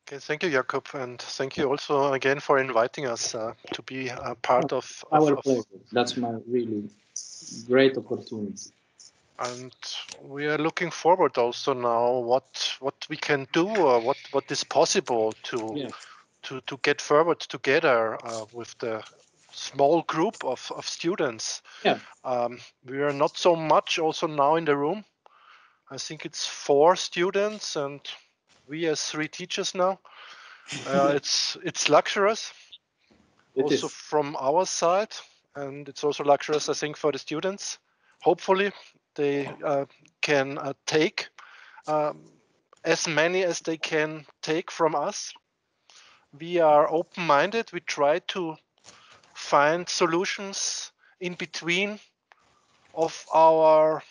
Okay, thank you, Jakub, and thank you also again for inviting us to be a part of our pleasure. That's my really great opportunity. And we are looking forward also now what we can do or what is possible to get forward together with the small group of students. Yeah. We are not so much also now in the room. I think it's 4 students and we as 3 teachers now. It's luxurious. Also from our side, and it's also luxurious, I think, for the students. Hopefully, they can take as many as they can take from us. We are open-minded. We try to find solutions in between of our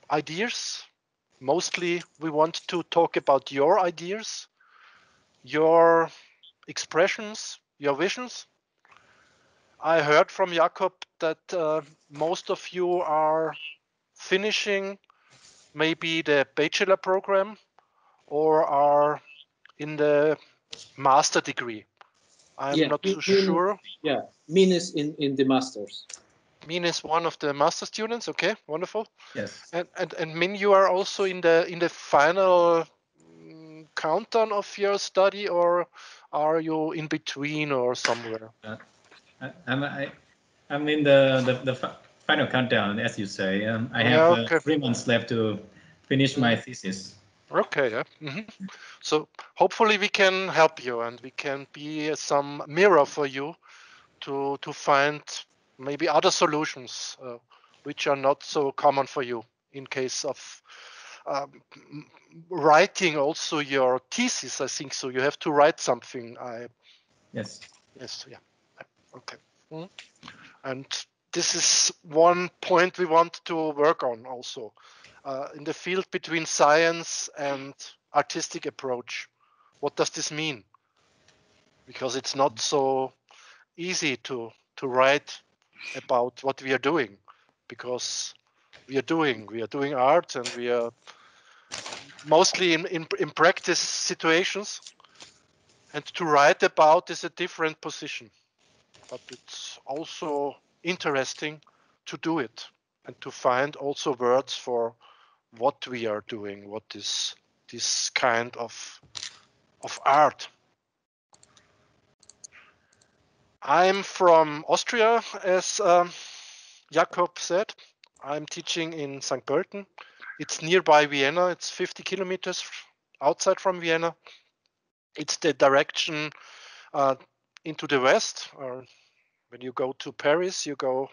ideas. Mostly, we want to talk about your ideas, your expressions, your visions. I heard from Jakub that most of you are finishing maybe the bachelor program or are in the master degree. I'm not so sure. Yeah, Min is in the masters. Min is one of the master students. Okay, wonderful. Yes. And Min, you are also in the final countdown of your study, or are you in between or somewhere? I'm in the final countdown, as you say. I have 3 months left to finish my thesis. Okay, yeah. So hopefully we can help you and we can be some mirror for you to find maybe other solutions which are not so common for you in case of writing also your thesis. I think so. You have to write something. Yes. Yes. Yeah. Okay. And this is one point we want to work on also in the field between science and artistic approach. What does this mean? Because it's not so easy to write about what we are doing, because we are doing art and we are mostly in practice situations, and to write about is a different position, but it's also interesting to do it and to find also words for what we are doing, what is this kind of art. I'm from Austria, as Jakub said. I'm teaching in St. Pölten. It's nearby Vienna. It's 50 kilometers outside from Vienna. It's the direction into the west. When you go to Paris, you go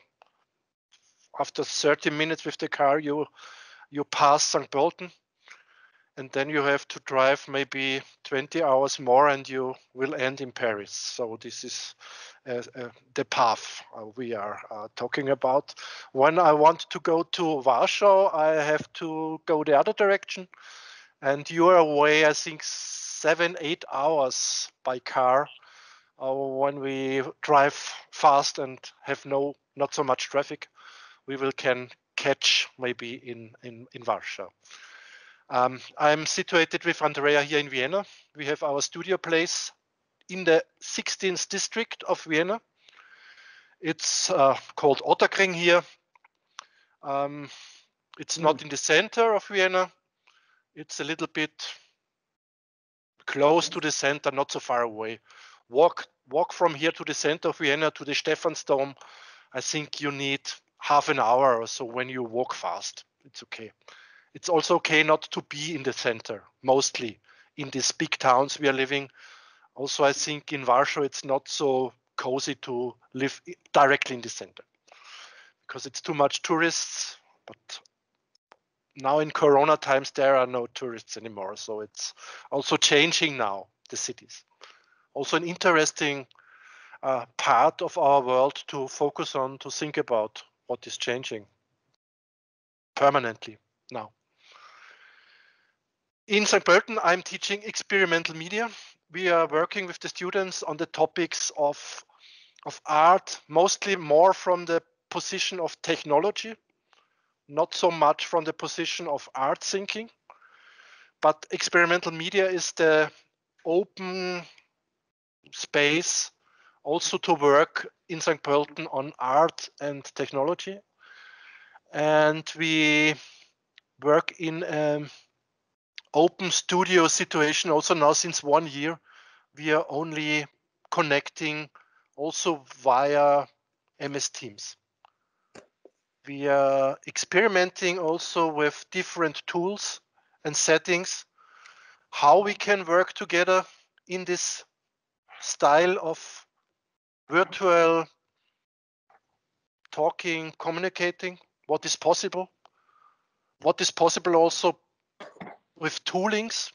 after 30 minutes with the car, you pass St. Pölten, and then you have to drive maybe 20 hours more and you will end in Paris. So this is the path we are talking about. When I want to go to Warsaw, I have to go the other direction, and you are away, I think, 7-8 hours by car when we drive fast and have not so much traffic. We can catch maybe in Warsaw. I'm situated with Andrea here in Vienna. We have our studio place in the 16th district of Vienna. It's called Otterkring here. It's not in the center of Vienna. It's a little bit close to the center, not so far away. Walk from here to the center of Vienna to the Stephansdom. I think you need half an hour or so when you walk fast. It's okay. It's also okay not to be in the center, mostly in these big towns we are living. Also, I think in Warsaw, it's not so cozy to live directly in the center because it's too much tourists. But now in Corona times, there are no tourists anymore. So it's also changing now, the cities. Also an interesting part of our world to focus on, to think about what is changing permanently now. In St. Pölten, I'm teaching experimental media. We are working with the students on the topics of art, mostly more from the position of technology, not so much from the position of art thinking. But experimental media is the open space also to work in St. Pölten on art and technology. And we work in an open studio situation also now since 1 year. We are only connecting also via MS Teams. We are experimenting also with different tools and settings, how we can work together in this style of virtual talking, communicating, what is possible also with toolings,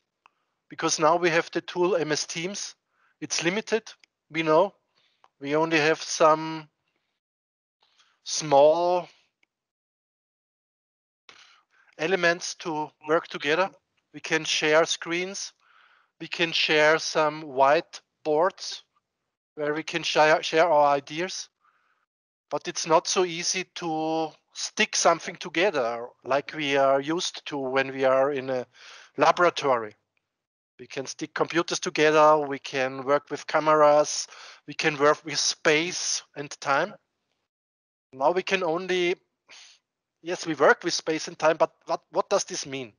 because now we have the tool MS Teams. It's limited, we know. We only have some small elements to work together. We can share screens. We can share some whiteboards where we can share our ideas. But it's not so easy to stick something together like we are used to when we are in a laboratory. We can stick computers together, we can work with cameras, we can work with space and time. Now we can only, yes, we work with space and time, but what does this mean?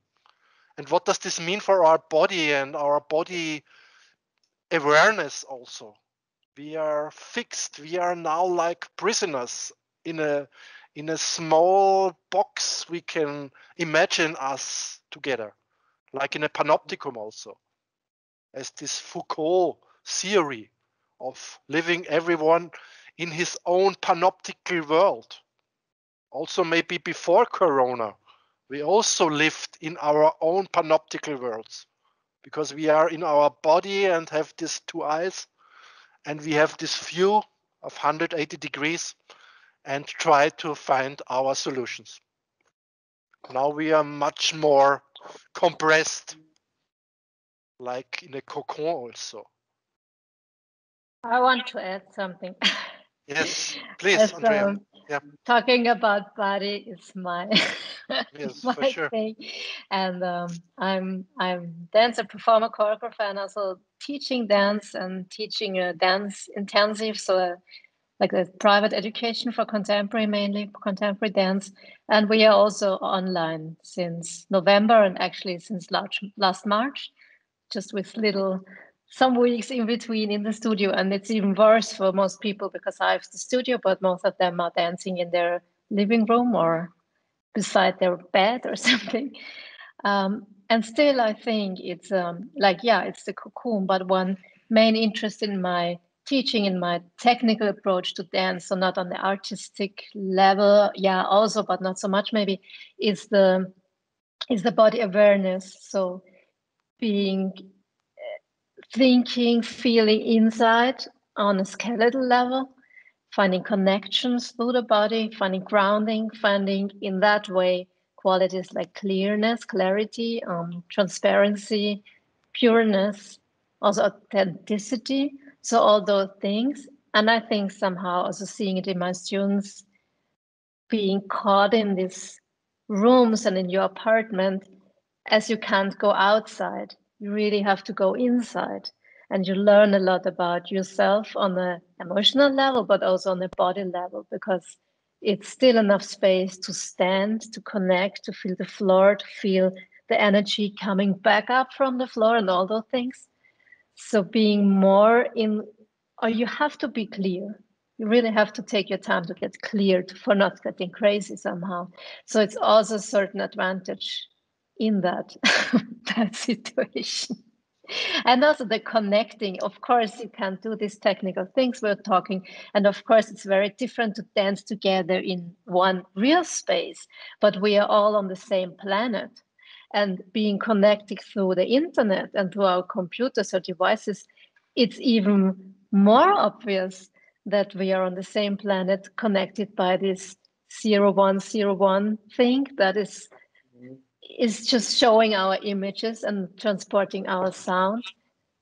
And what does this mean for our body and our body awareness also? We are fixed. We are now like prisoners in a small box. We can imagine us together, like in a panopticon also, as this Foucault theory of living everyone in his own panoptical world. Also maybe before Corona, we also lived in our own panoptical worlds because we are in our body and have these two eyes. And we have this view of 180 degrees and try to find our solutions. Now we are much more compressed, like in a cocoon also. I want to add something. Yes, please, Andrea. Yeah. Talking about body is my yes, my for sure. thing, and I'm dancer, performer, choreographer, and also teaching dance and teaching a dance intensive, so like a private education for contemporary, mainly contemporary dance, and we are also online since November and actually since last March, just with some weeks in between in the studio. And it's even worse for most people because I have the studio, but most of them are dancing in their living room or beside their bed or something. And still, I think it's it's the cocoon, but one main interest in my teaching, in my technical approach to dance, so not on the artistic level, also, but not so much maybe, is the body awareness. So being thinking, feeling inside on a skeletal level, finding connections through the body, finding grounding, finding in that way qualities like clearness, clarity, transparency, pureness, also authenticity. So all those things. And I think somehow also seeing it in my students, being caught in these rooms and in your apartment, as you can't go outside, you really have to go inside, and you learn a lot about yourself on the emotional level, but also on the body level, because it's still enough space to stand, to connect, to feel the floor, to feel the energy coming back up from the floor and all those things. So being more or you have to be clear. You really have to take your time to get clear for not getting crazy somehow. So it's also a certain advantage in that situation. And also the connecting. Of course, you can't do these technical things we're talking. And of course, it's very different to dance together in one real space, but we are all on the same planet. And being connected through the internet and through our computers or devices, it's even more obvious that we are on the same planet, connected by this 0101 thing that is just showing our images and transporting our sound.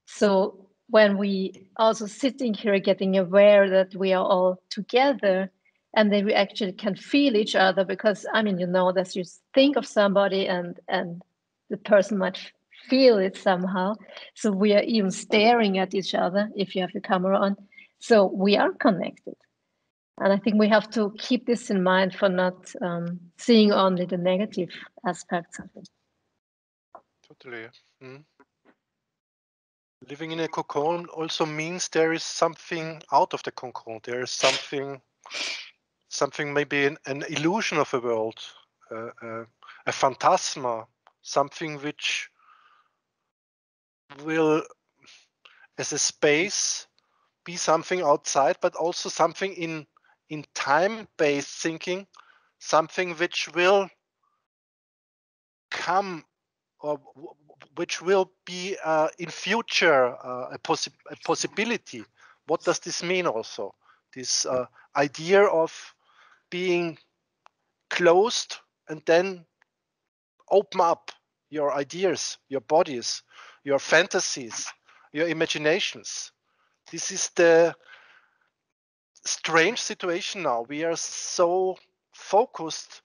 So when we also sitting here getting aware that we are all together and that we actually can feel each other, because that you think of somebody and the person might feel it somehow. So we are even staring at each other if you have your camera on. So we are connected. And I think we have to keep this in mind for not seeing only the negative aspects of it. Totally. Living in a cocoon also means there is something out of the cocoon. There is something maybe an illusion of a world, a phantasma, something which will, as a space, be something outside, but also something in time-based thinking, something which will come or which will be in future a possibility. What does this mean also? This idea of being closed and then open up your ideas, your bodies, your fantasies, your imaginations. This is the strange situation now. We are so focused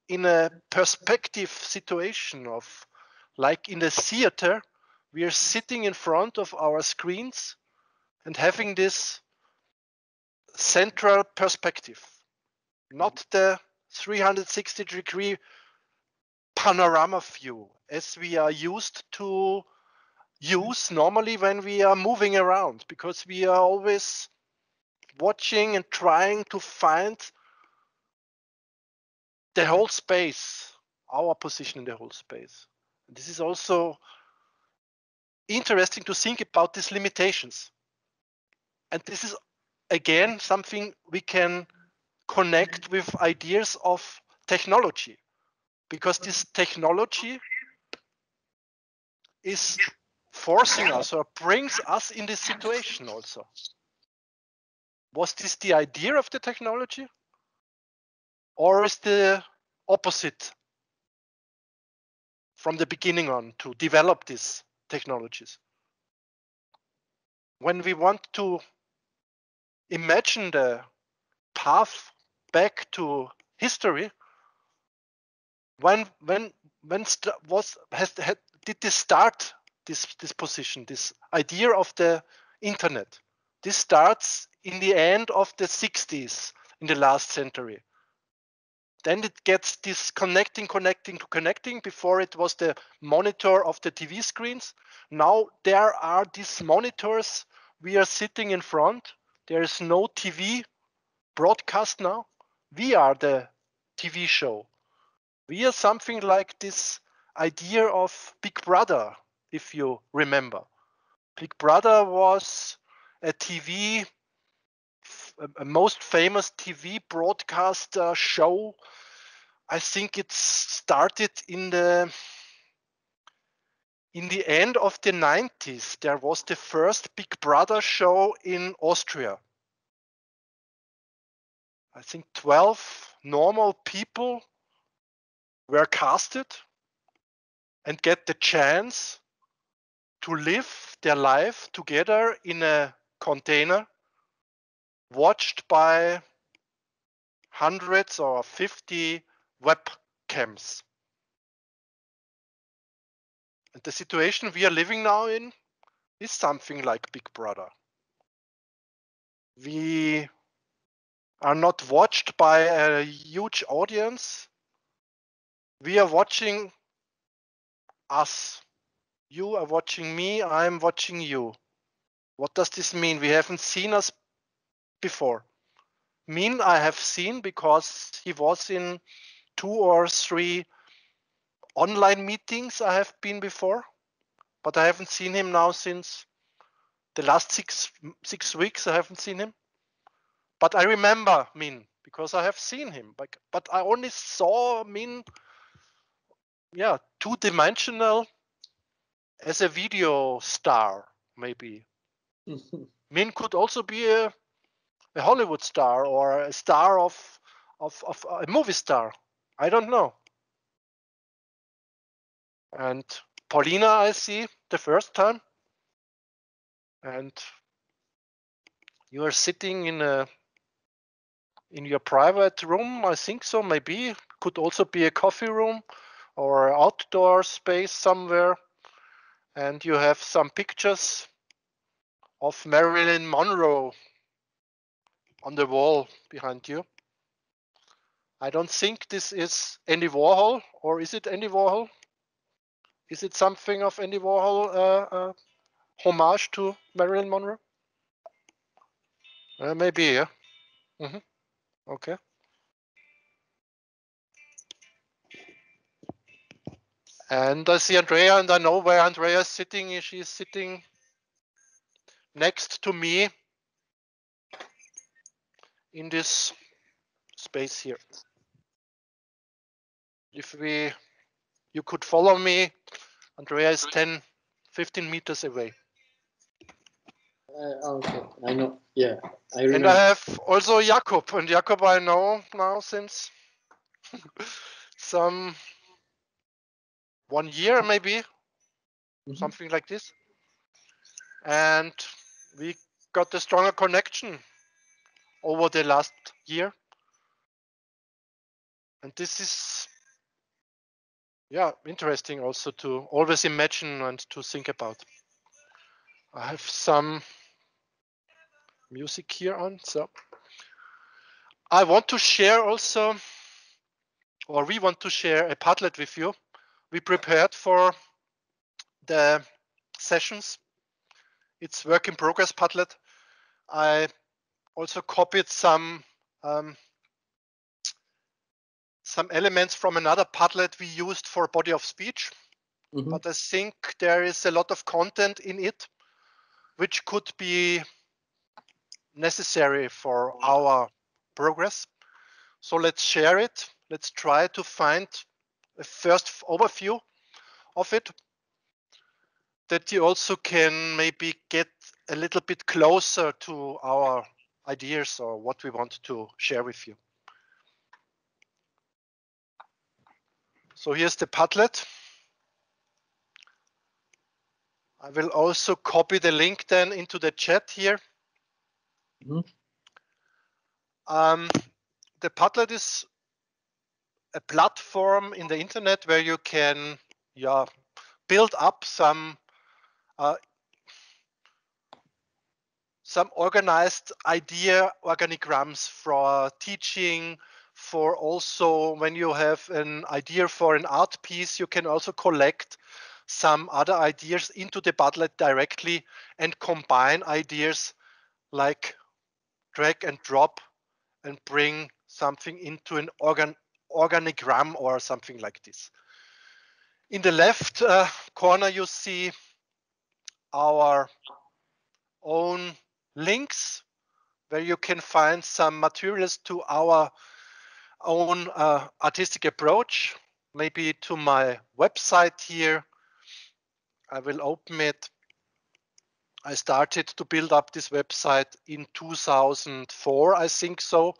in a perspective situation of, like in a theater, we are sitting in front of our screens and having this central perspective, not the 360-degree panorama view as we are used to use normally when we are moving around, because we are always watching and trying to find the whole space, our position in the whole space. And this is also interesting to think about these limitations. And this is again something we can connect with ideas of technology, because this technology is forcing us or brings us in this situation also. Was this the idea of the technology, or is the opposite from the beginning on to develop these technologies? When we want to imagine the path back to history, did this start, this position, this idea of the internet? This starts in the end of the 60s in the last century. Then it gets this connecting. Before it was the monitor of the TV screens. Now there are these monitors. We are sitting in front. There is no TV broadcast now. We are the TV show. We are something like this idea of Big Brother, if you remember. Big Brother was a most famous TV broadcast show. I think it started in the end of the 90s. There was the first Big Brother show in Austria. I think 12 normal people were casted and get the chance to live their life together in a container, watched by hundreds or 50 webcams. And the situation we are living now in is something like Big Brother. We are not watched by a huge audience. We are watching us. You are watching me, I'm watching you. What does this mean? We haven't seen us before. Min I have seen because he was in 2 or 3 online meetings I have been before, but I haven't seen him now since the last six weeks. I haven't seen him. But I remember Min because I have seen him. But I only saw Min, two-dimensional as a video star, maybe. Min could also be a Hollywood star or a star of a movie star. I don't know. And Paulina, I see the first time. And you are sitting in your private room, I think so, maybe. Could also be a coffee room or outdoor space somewhere. And you have some pictures of Marilyn Monroe on the wall behind you. I don't think this is Andy Warhol, or is it Andy Warhol? Is it something of Andy Warhol homage to Marilyn Monroe? Maybe, yeah. Okay. And I see Andrea, and I know where Andrea is sitting. She's sitting next to me in this space here. If you could follow me, Andrea is 10, 15 meters away. Okay, I know. Yeah, I remember. And I have also Jakub, and Jakub I know now since some 1 year maybe, something like this. And we got a stronger connection over the last year. And this is, yeah, interesting also to always imagine and to think about. I have some music here on, so I want to share also, or we want to share a Padlet with you. We prepared for the sessions. It's work in progress Padlet. I also copied some elements from another Padlet we used for body of speech. But I think there is a lot of content in it which could be necessary for our progress. So let's share it. Let's try to find a first overview of it, that you also can maybe get a little bit closer to our ideas or what we want to share with you. So here's the Padlet. I will also copy the link then into the chat here. The Padlet is a platform in the internet where you can build up some organized idea organigrams for teaching, for also when you have an idea for an art piece, you can also collect some other ideas into the Padlet directly and combine ideas like drag and drop and bring something into an organigram or something like this. In the left corner, you see our own links where you can find some materials to our own artistic approach, maybe to my website here. I will open it. I started to build up this website in 2004, I think so.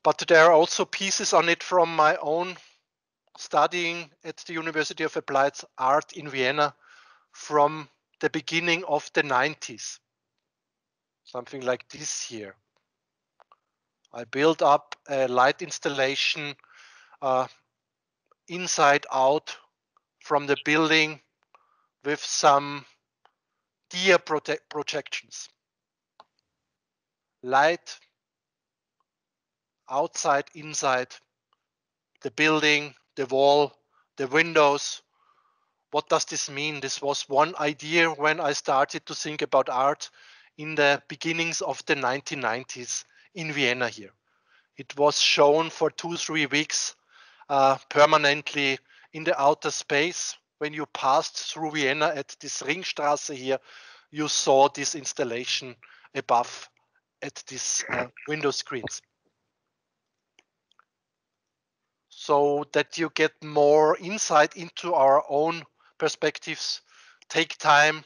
But there are also pieces on it from my own studying at the University of Applied Art in Vienna from the beginning of the 90s. Something like this here. I built up a light installation inside out from the building with some dia projections. Light outside, inside the building, the wall, the windows. What does this mean? This was one idea when I started to think about art in the beginnings of the 1990s in Vienna here. It was shown for 2-3 weeks permanently in the outer space. When you passed through Vienna at this Ringstraße here, you saw this installation above at these window screens. So that you get more insight into our own perspectives, take time,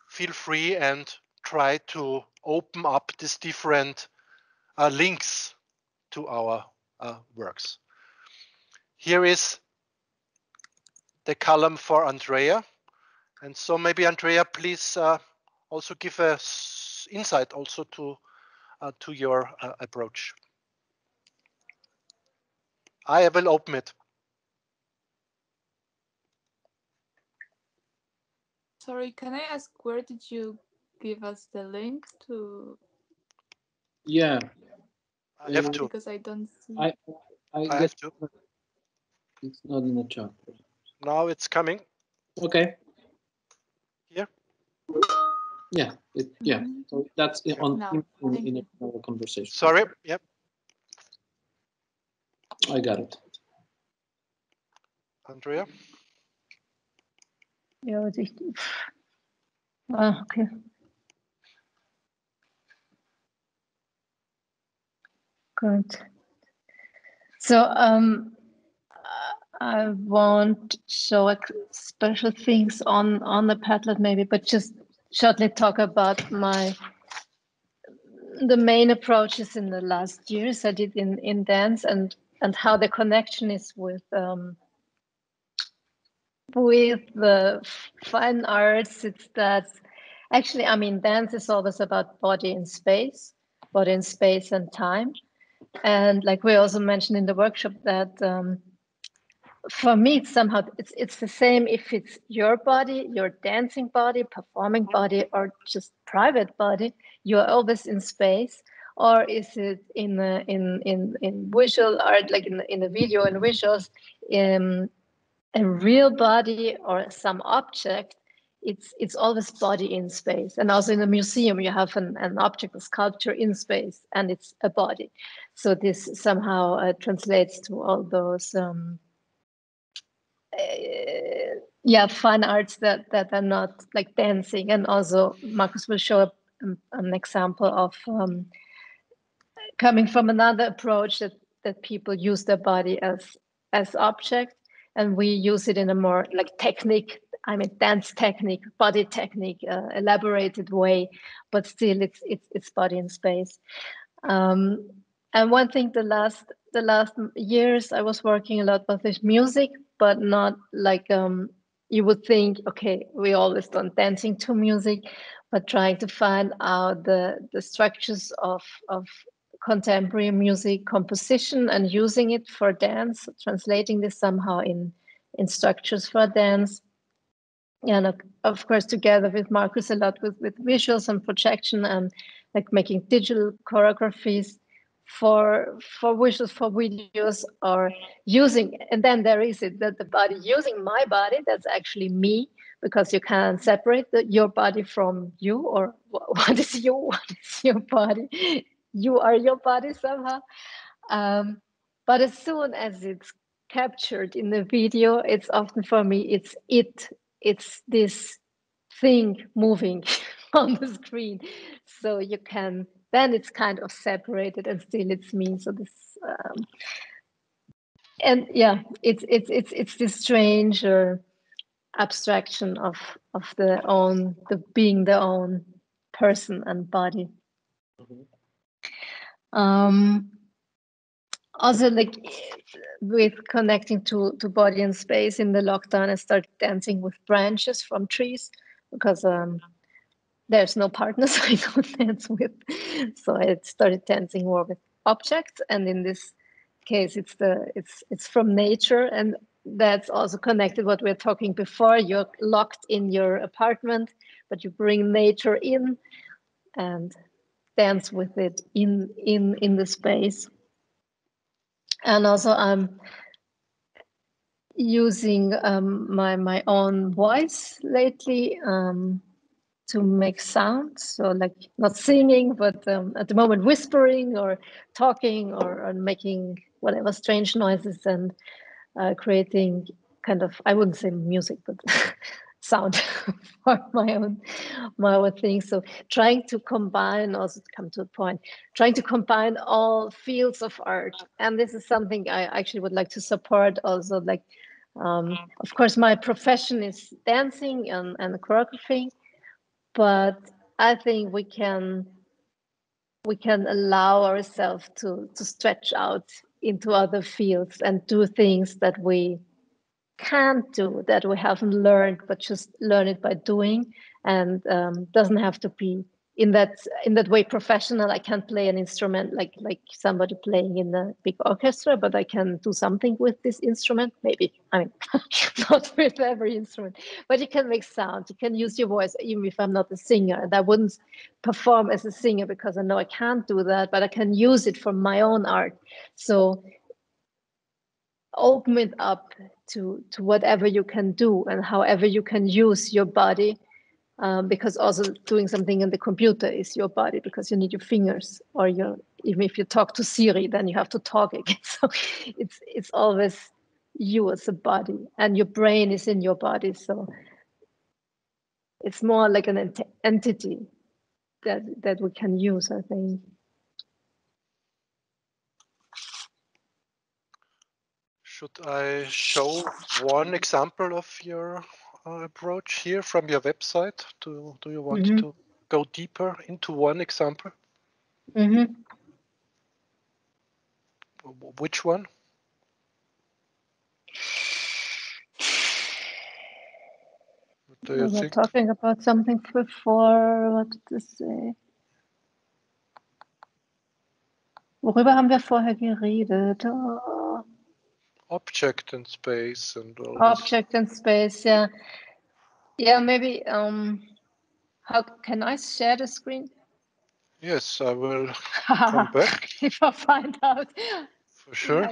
feel free and try to open up these different links to our works. Here is the column for Andrea. And so maybe Andrea, please also give us insight also to your approach. I will open it. Sorry, can I ask, where did you give us the link to? Yeah. I have to. Because I don't see. I have to. It's not in the chat. Now it's coming. Okay. Here? Yeah. Yeah. So that's on in our conversation. Sorry. Yep. I got it. Andrea? Ja, okay. Good. So I won't show special things on the Padlet maybe, but just shortly talk about the main approaches in the last years I did in dance and how the connection is with the fine arts. It's that actually, I mean, dance is always about body and space and time. And like we also mentioned in the workshop that for me, it's the same if it's your body, your dancing body, performing body, or just private body. You're always in space, or is it in visual art, like in the video and visuals, a real body or some object? It's always body in space. And also in a museum, you have an object, a sculpture in space, and it's a body. So this somehow translates to all those. Fine arts that are not like dancing. And also Markus will show an example of coming from another approach that people use their body as object, and we use it in a more like technique, I mean dance technique, body technique, elaborated way, but still it's body in space. And one thing, the last years I was working a lot with music, but not like you would think, okay, we always done dancing to music, but trying to find out the structures of contemporary music composition and using it for dance, translating this somehow in structures for dance. And of course, together with Markus, a lot with visuals and projection and like making digital choreographies for visuals, for videos, or using, and then there is it that the body using my body, that's actually me, because you can't separate your body from you, or what is you, what is your body? You are your body somehow. But as soon as it's captured in the video, it's often for me, it's this thing moving on the screen. So you can, then it's kind of separated and still it's me. So this, and yeah, it's this strange abstraction of the being the own person and body. Also, like with connecting to body and space in the lockdown, I started dancing with branches from trees because there's no partners I don't dance with. So I started dancing more with objects, and in this case, it's from nature, and that's also connected what we were talking before. You're locked in your apartment, but you bring nature in and dance with it in the space. And also I'm using my own voice lately to make sounds. So like not singing, but at the moment whispering or talking or making whatever strange noises and creating kind of, I wouldn't say music, but sound for my own thing. So trying to combine, also to come to a point, trying to combine all fields of art. And this is something I actually would like to support also, like, of course, my profession is dancing and choreography, but I think we can allow ourselves to stretch out into other fields and do things that we can't do, that we haven't learned, but just learn it by doing, and doesn't have to be in that way professional. I can't play an instrument like somebody playing in a big orchestra, but I can do something with this instrument. Maybe, I mean, not with every instrument, but you can make sound. You can use your voice, even if I'm not a singer. And I wouldn't perform as a singer because I know I can't do that, but I can use it for my own art. So open it up to whatever you can do and however you can use your body. Because also doing something in the computer is your body, because you need your fingers, or even if you talk to Siri, then you have to talk again. So it's always you as a body, and your brain is in your body. So it's more like an entity that we can use, I think. Should I show one example of your approach here from your website? Do you want to go deeper into one example? Which one? What do you We were think? talking about something before. What did this say? Worüber haben wir vorher geredet? Oh. Object and space and all Object and space, yeah. Yeah, maybe, how can I share the screen? Yes, I will come back. If I find out. For sure.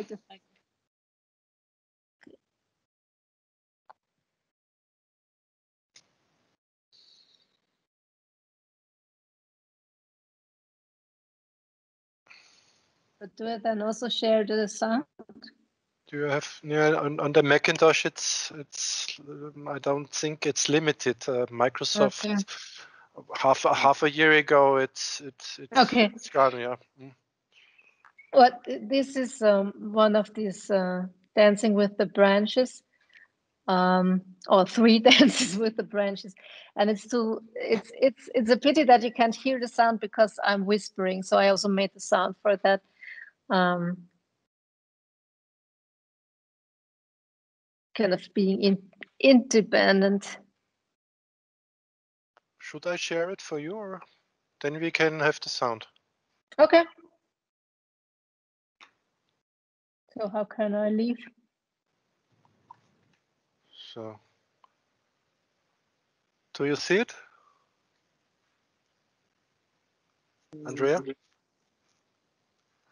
But do I then also share the sound? Do you have, yeah, on the Macintosh? It's I don't think it's limited. Microsoft, Okay. half a year ago, it's Okay. it's gone, yeah. Well, this is one of these dancing with the branches, or 3 dances with the branches, and it's a pity that you can't hear the sound because I'm whispering. So I also made the sound for that. Kind of being independent. Should I share it for you, or then we can have the sound? Okay. So how can I leave? So, do you see it, Andrea?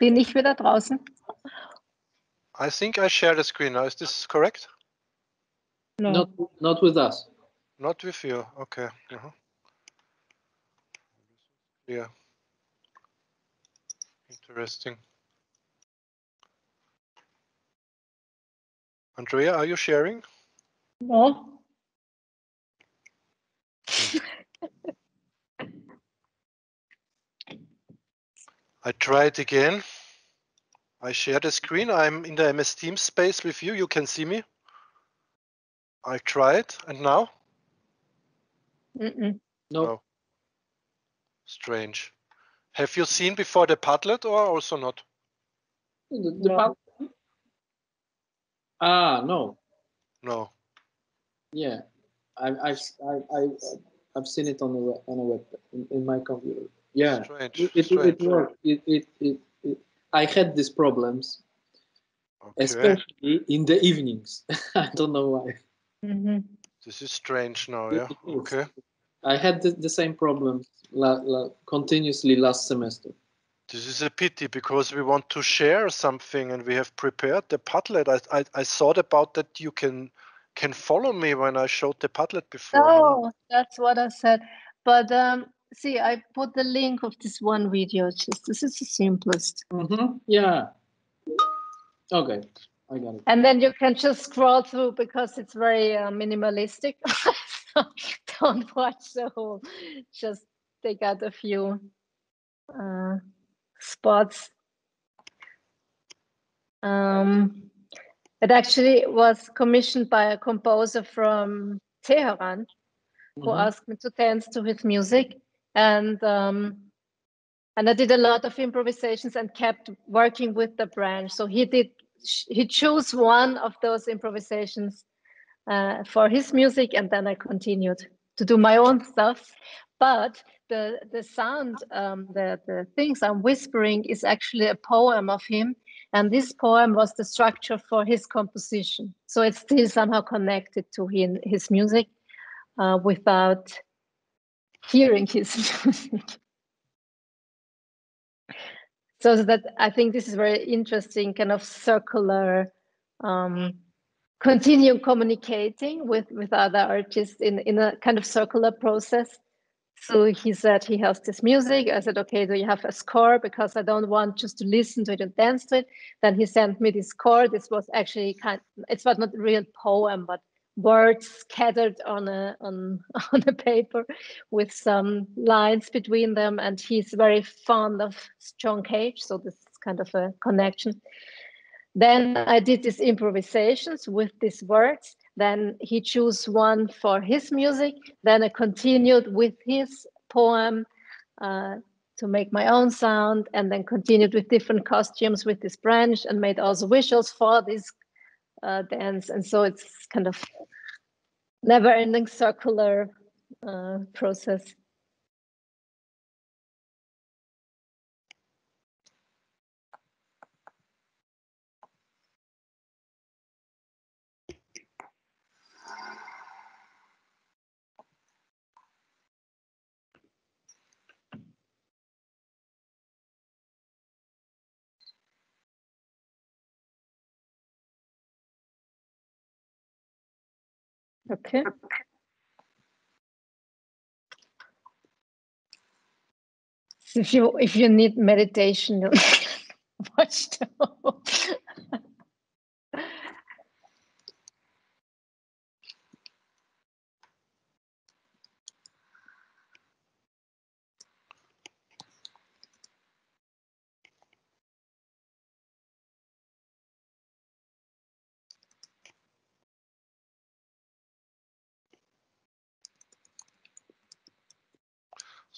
Bin ich wieder draußen? I think I share the screen now. Is this correct? No. Not with us. Not with you. Okay. Yeah. Interesting. Andrea, are you sharing? No. I try it again. I share the screen. I'm in the MS Teams space with you. You can see me. I tried, and now? No. Strange. Have you seen before the Padlet, or also not? No. No. No. Yeah, I've seen it on a web in my computer. Yeah, Strange. it worked. I had these problems, especially in the evenings. I don't know why. This is strange now. Yeah. Okay. I had the same problems continuously last semester. This is a pity, because we want to share something and we have prepared the Padlet. I thought about that you can follow me when I showed the Padlet before. Oh, that's what I said. But see, I put the link of this one video. This is the simplest. Yeah. Okay, I got it. And then you can just scroll through because it's very minimalistic. So don't watch the whole. Just take out a few spots. It actually was commissioned by a composer from Tehran who asked me to dance to his music, and I did a lot of improvisations and kept working with the branch. So he chose one of those improvisations for his music, and then I continued do my own stuff. But the sound, the things I'm whispering is actually a poem of him. And this poem was the structure for his composition. So it's still somehow connected to his music without hearing his music. So that I think this is very interesting, kind of circular, continue communicating with other artists in a kind of circular process. So he said he has this music. I said, okay, do you have a score? Because I don't want just to listen to it and dance to it. Then he sent me this score. This was actually it was not a real poem, but words scattered on a paper with some lines between them. And he's very fond of John Cage. So this is kind of a connection. Then I did these improvisations with these words. Then he chose one for his music. Then I continued with his poem to make my own sound, and then continued with different costumes with this branch and made also visuals for this dance. And so it's kind of never-ending circular process. Okay. If you need meditation, watch them.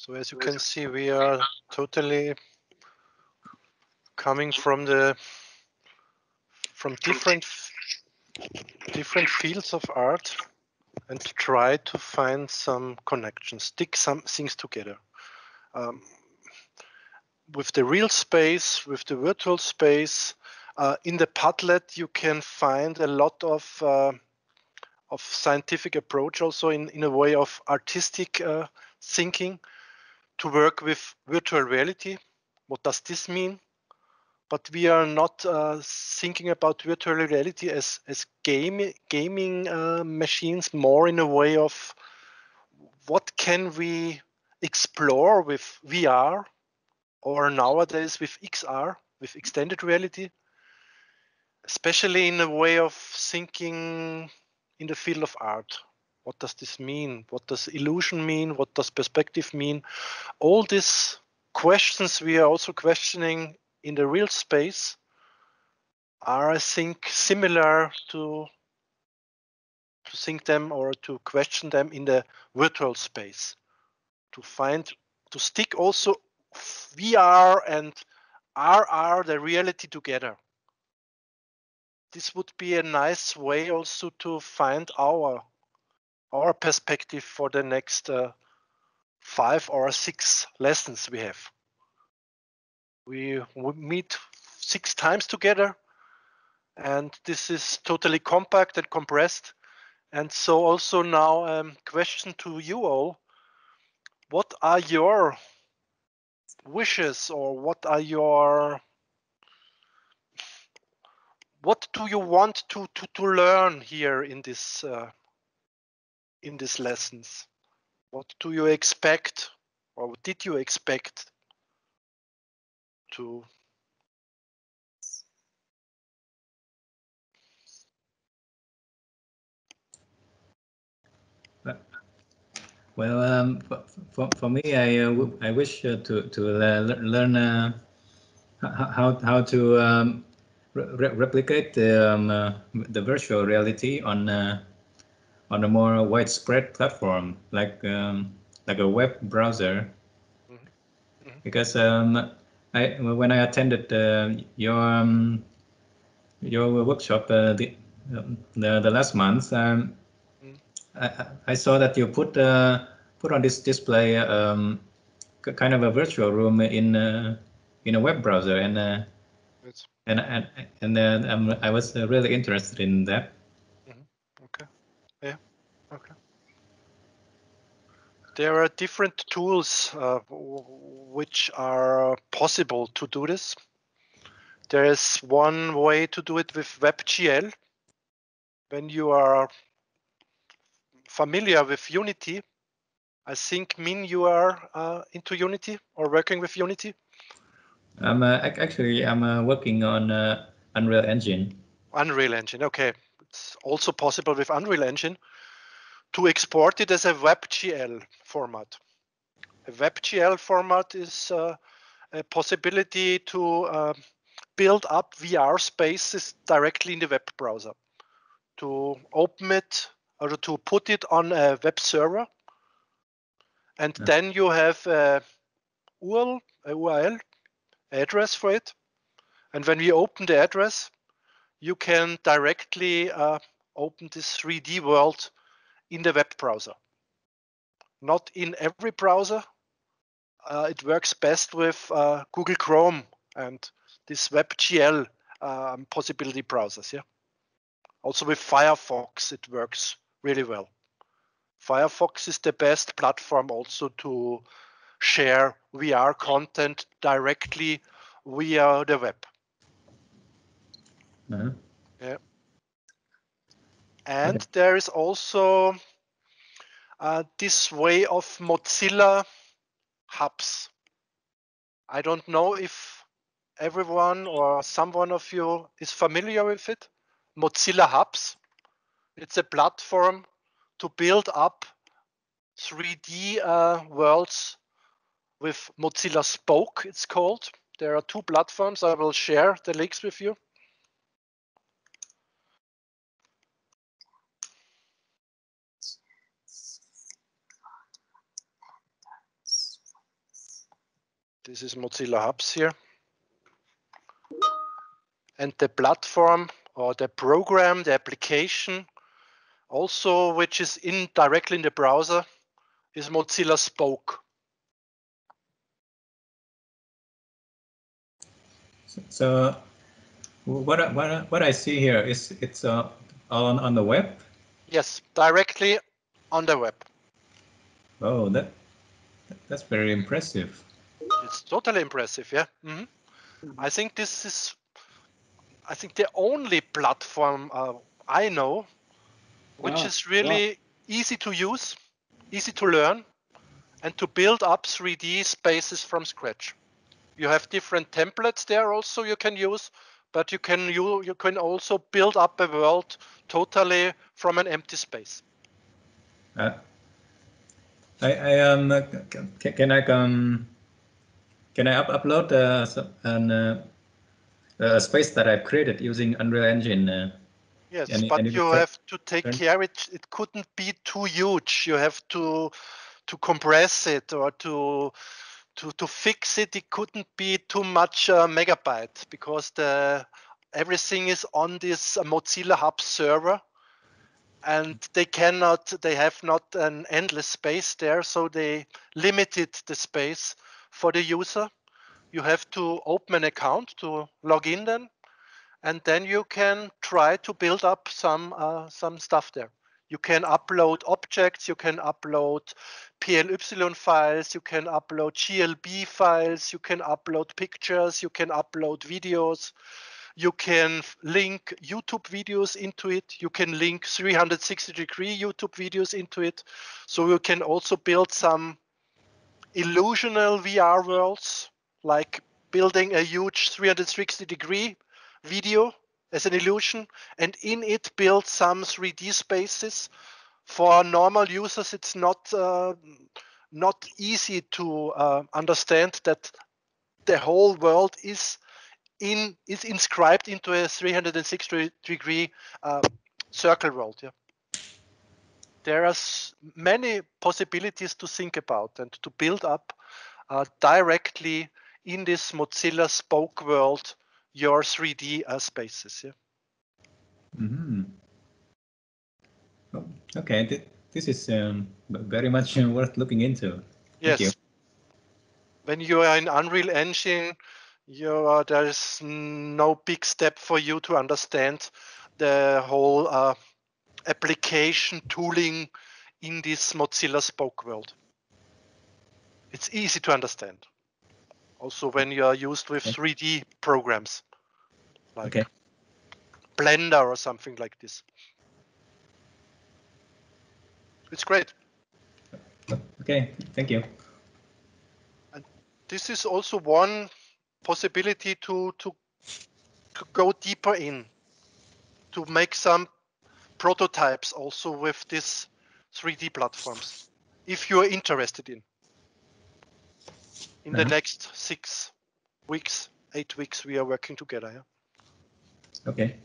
So as you can see, we are totally coming from different fields of art and try to find some connections, stick some things together. With the real space, with the virtual space, in the Padlet you can find a lot of scientific approach, also in a way of artistic thinking, to work with virtual reality. What does this mean? But we are not thinking about virtual reality as gaming machines, more in a way of what can we explore with VR, or nowadays with XR, with extended reality, especially in a way of thinking in the field of art. What does this mean? What does illusion mean? What does perspective mean? All these questions we are also questioning in the real space are, I think, similar to think them or to question them in the virtual space. To stick also VR and RR, the reality, together. This would be a nice way also to find our perspective for the next 5 or 6 lessons we have. We meet 6 times together, and this is totally compact and compressed. And so also now question to you all: what are your wishes, or what do you want to learn here in these lessons? What do you expect, or did you expect to? Well, for me, I wish to learn how to replicate the virtual reality on a more widespread platform, like a web browser. Mm-hmm. Because when I attended your workshop the last month, I saw that you put on this display kind of a virtual room in a web browser, and I was really interested in that. Okay. Yeah. Okay. There are different tools which are possible to do this. There is one way to do it with WebGL. When you are familiar with Unity, I think, Min, you are into Unity or working with Unity? I'm working on Unreal Engine. Unreal Engine, okay. It's also possible with Unreal Engine to export it as a WebGL format. A WebGL format is a possibility to build up VR spaces directly in the web browser. To open it or to put it on a web server, and then you have a URL address for it. And when we open the address, you can directly open this 3D world in the web browser. Not in every browser. It works best with Google Chrome and this WebGL possibility browsers. Yeah. Also with Firefox, it works really well. Firefox is the best platform also to share VR content directly via the web. Yeah. And there is also this way of Mozilla hubs. I don't know if everyone or someone of you is familiar with it. Mozilla hubs. It's a platform to build up 3D worlds with Mozilla Spoke, it's called. There are two platforms. I will share the links with you. This is Mozilla Hubs here. And the platform or the program, the application, also which is directly in the browser, is Mozilla Spoke. So what I see here is it's on the web? Yes, directly on the web. Oh, that's very impressive. It's totally impressive, yeah. I think this is, the only platform I know which is really easy to use, easy to learn, and to build up 3D spaces from scratch. You have different templates there also you can use, but you can also build up a world totally from an empty space. Can I upload a space that I've created using Unreal Engine? Yes, but you have to take care. It couldn't be too huge. You have to compress it or to fix it. It couldn't be too much megabyte, because everything is on this Mozilla Hub server, and they have not an endless space there, so they limited the space for the user. You have to open an account to log in then, and then you can try to build up some stuff there. You can upload objects, you can upload PLY files, you can upload GLB files, you can upload pictures, you can upload videos, you can link YouTube videos into it, you can link 360-degree YouTube videos into it. So you can also build some illusional VR worlds, like building a huge 360-degree video as an illusion, and in it build some 3D spaces. For normal users, it's not easy to understand that the whole world is inscribed into a 360-degree circle world. Yeah. There are many possibilities to think about and to build up directly in this Mozilla Spoke world your 3D spaces. Yeah. Okay, this is very much worth looking into. Yes. Thank you. When you are in Unreal Engine, there is no big step for you to understand the whole application tooling in this Mozilla Spoke world. It's easy to understand. Also when you are used with 3D programs like Blender or something like this. It's great. Okay, thank you. And this is also one possibility to go deeper in, to make some prototypes also with these 3D platforms, if you are interested in the next 6 weeks, 8 weeks we are working together. Yeah? Okay.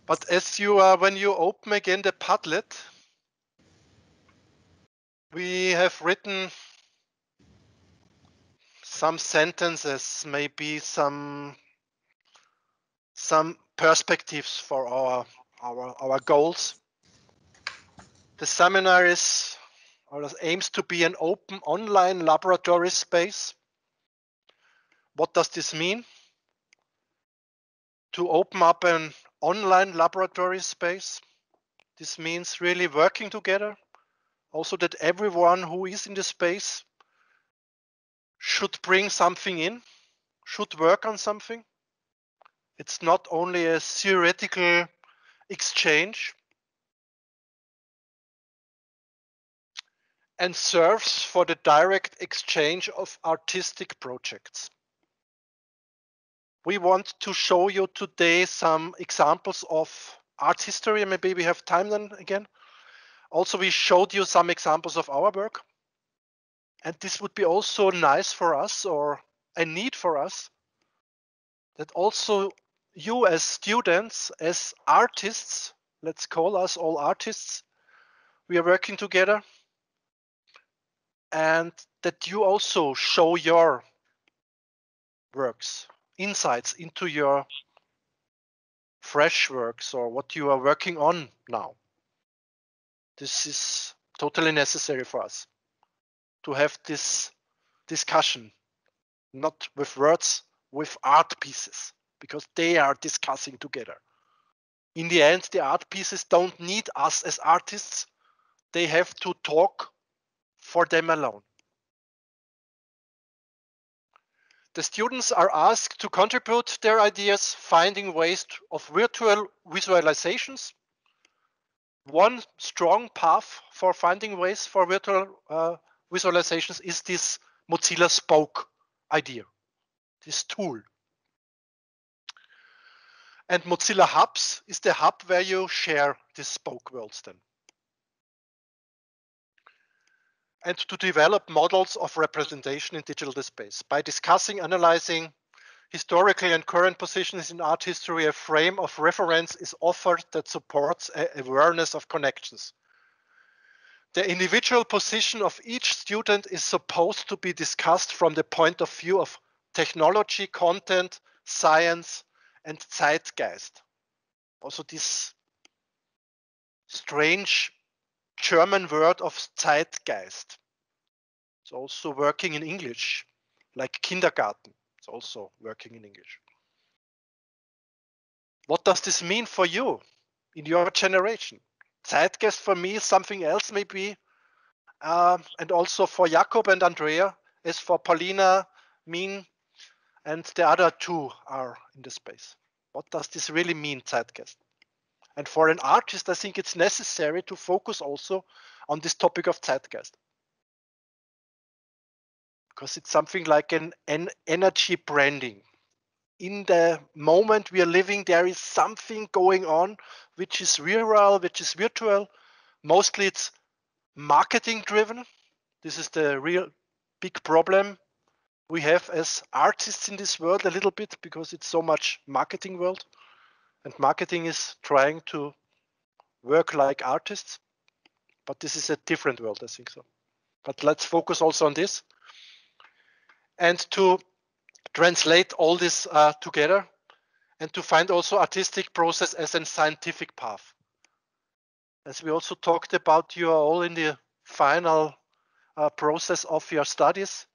But as when you open again the Padlet, we have written some sentences, maybe some perspectives for our goals. The seminar aims to be an open online laboratory space. What does this mean? To open up an online laboratory space. This means really working together. Also that everyone who is in the space should bring something in, should work on something. It's not only a theoretical exchange, and serves for the direct exchange of artistic projects. We want to show you today some examples of art history. Maybe we have time then again. Also, we showed you some examples of our work. And this would be also nice for us, or a need for us, that also you as students, as artists, let's call us all artists, we are working together, and that you also show your works, insights into your fresh works or what you are working on now. This is totally necessary for us to have this discussion, not with words, with art pieces, because they are discussing together. In the end, the art pieces don't need us as artists. They have to talk for them alone. The students are asked to contribute their ideas, finding ways of virtual visualizations. One strong path for finding ways for virtual visualizations is this Mozilla Spoke idea, this tool. And Mozilla Hubs is the hub where you share these Spoke worlds then. And to develop models of representation in digital space. By discussing, analyzing historical and current positions in art history, a frame of reference is offered that supports awareness of connections. The individual position of each student is supposed to be discussed from the point of view of technology, content, science, and zeitgeist. Also this strange German word of zeitgeist. It's also working in English, like kindergarten. It's also working in English. What does this mean for you in your generation? Zeitgeist for me is something else maybe, and also for Jakub and Andrea, as for Paulina, Min, and the other two are in the space. What does this really mean, zeitgeist? And for an artist, I think it's necessary to focus also on this topic of zeitgeist. Because it's something like an energy branding. In the moment we are living, there is something going on which is real, which is virtual. Mostly it's marketing driven. This is the real big problem we have as artists in this world a little bit, because it's so much marketing world. And marketing is trying to work like artists. But this is a different world, I think so. But let's focus also on this. And to translate all this together, and to find also artistic process as a scientific path. As we also talked about, you are all in the final process of your studies.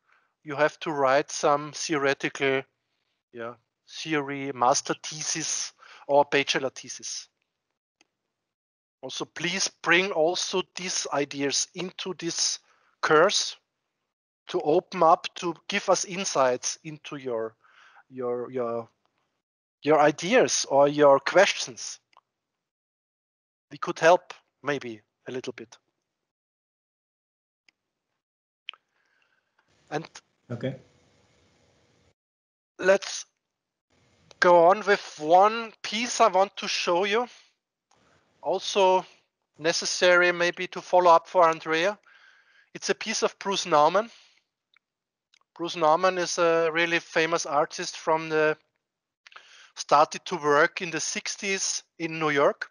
You have to write some theoretical theory, master thesis or bachelor thesis. Also, please bring also these ideas into this course to open up, to give us insights into your ideas or your questions. We could help maybe a little bit. And okay, let's go on with one piece I want to show you. Also necessary maybe to follow up for Andrea. It's a piece of Bruce Nauman. Bruce Nauman is a really famous artist from the started to work in the 60s in New York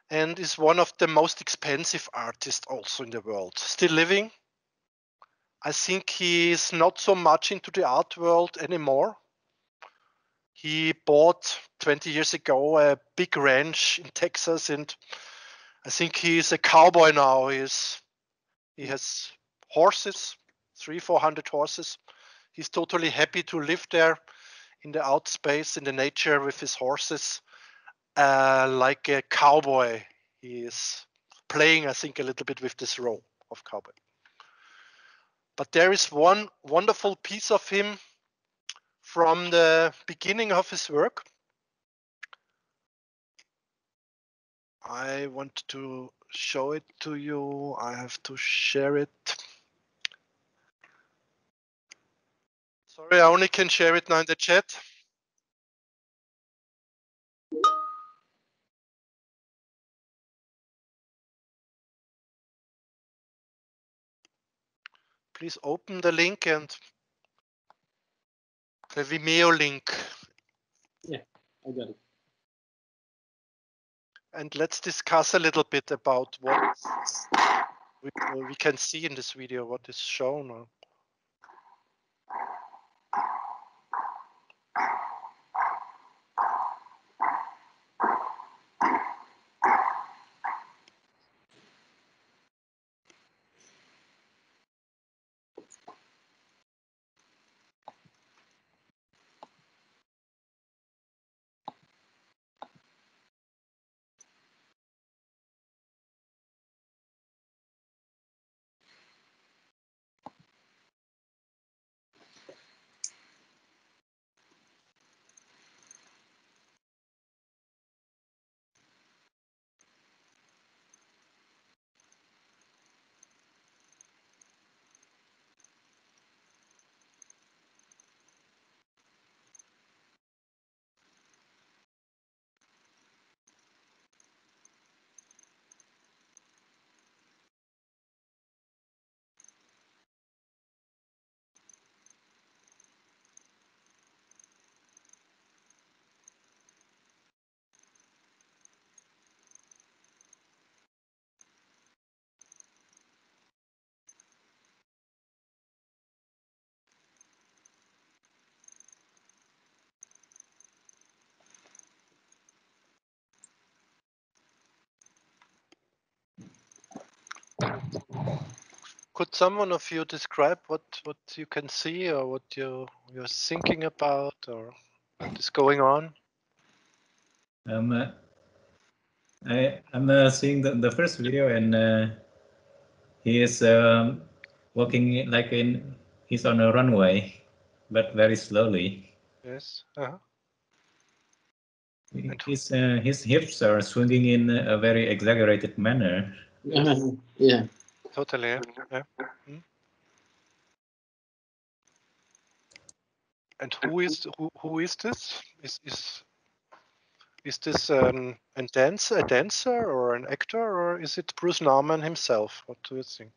and is one of the most expensive artists also in the world. Still living. I think he is not so much into the art world anymore. He bought 20 years ago a big ranch in Texas, and I think he is a cowboy now. He has horses, 300-400 horses. He's totally happy to live there in the out space, in the nature with his horses, like a cowboy. He is playing, I think, a little bit with this role of cowboy. But there is one wonderful piece of him from the beginning of his work. I want to show it to you. I have to share it. Sorry, I only can share it now in the chat. Please open the link and the Vimeo link. Yeah, I got it. And let's discuss a little bit about what we can see in this video, what is shown. Or... Could someone of you describe what you can see or what you're thinking about or what is going on? I'm seeing the first video, and he is walking like he's on a runway, but very slowly. Yes. His hips are swinging in a very exaggerated manner. Yes. Yeah. Totally. Yeah. And who is this? Is this a dancer or an actor, or is it Bruce Nauman himself? What do you think?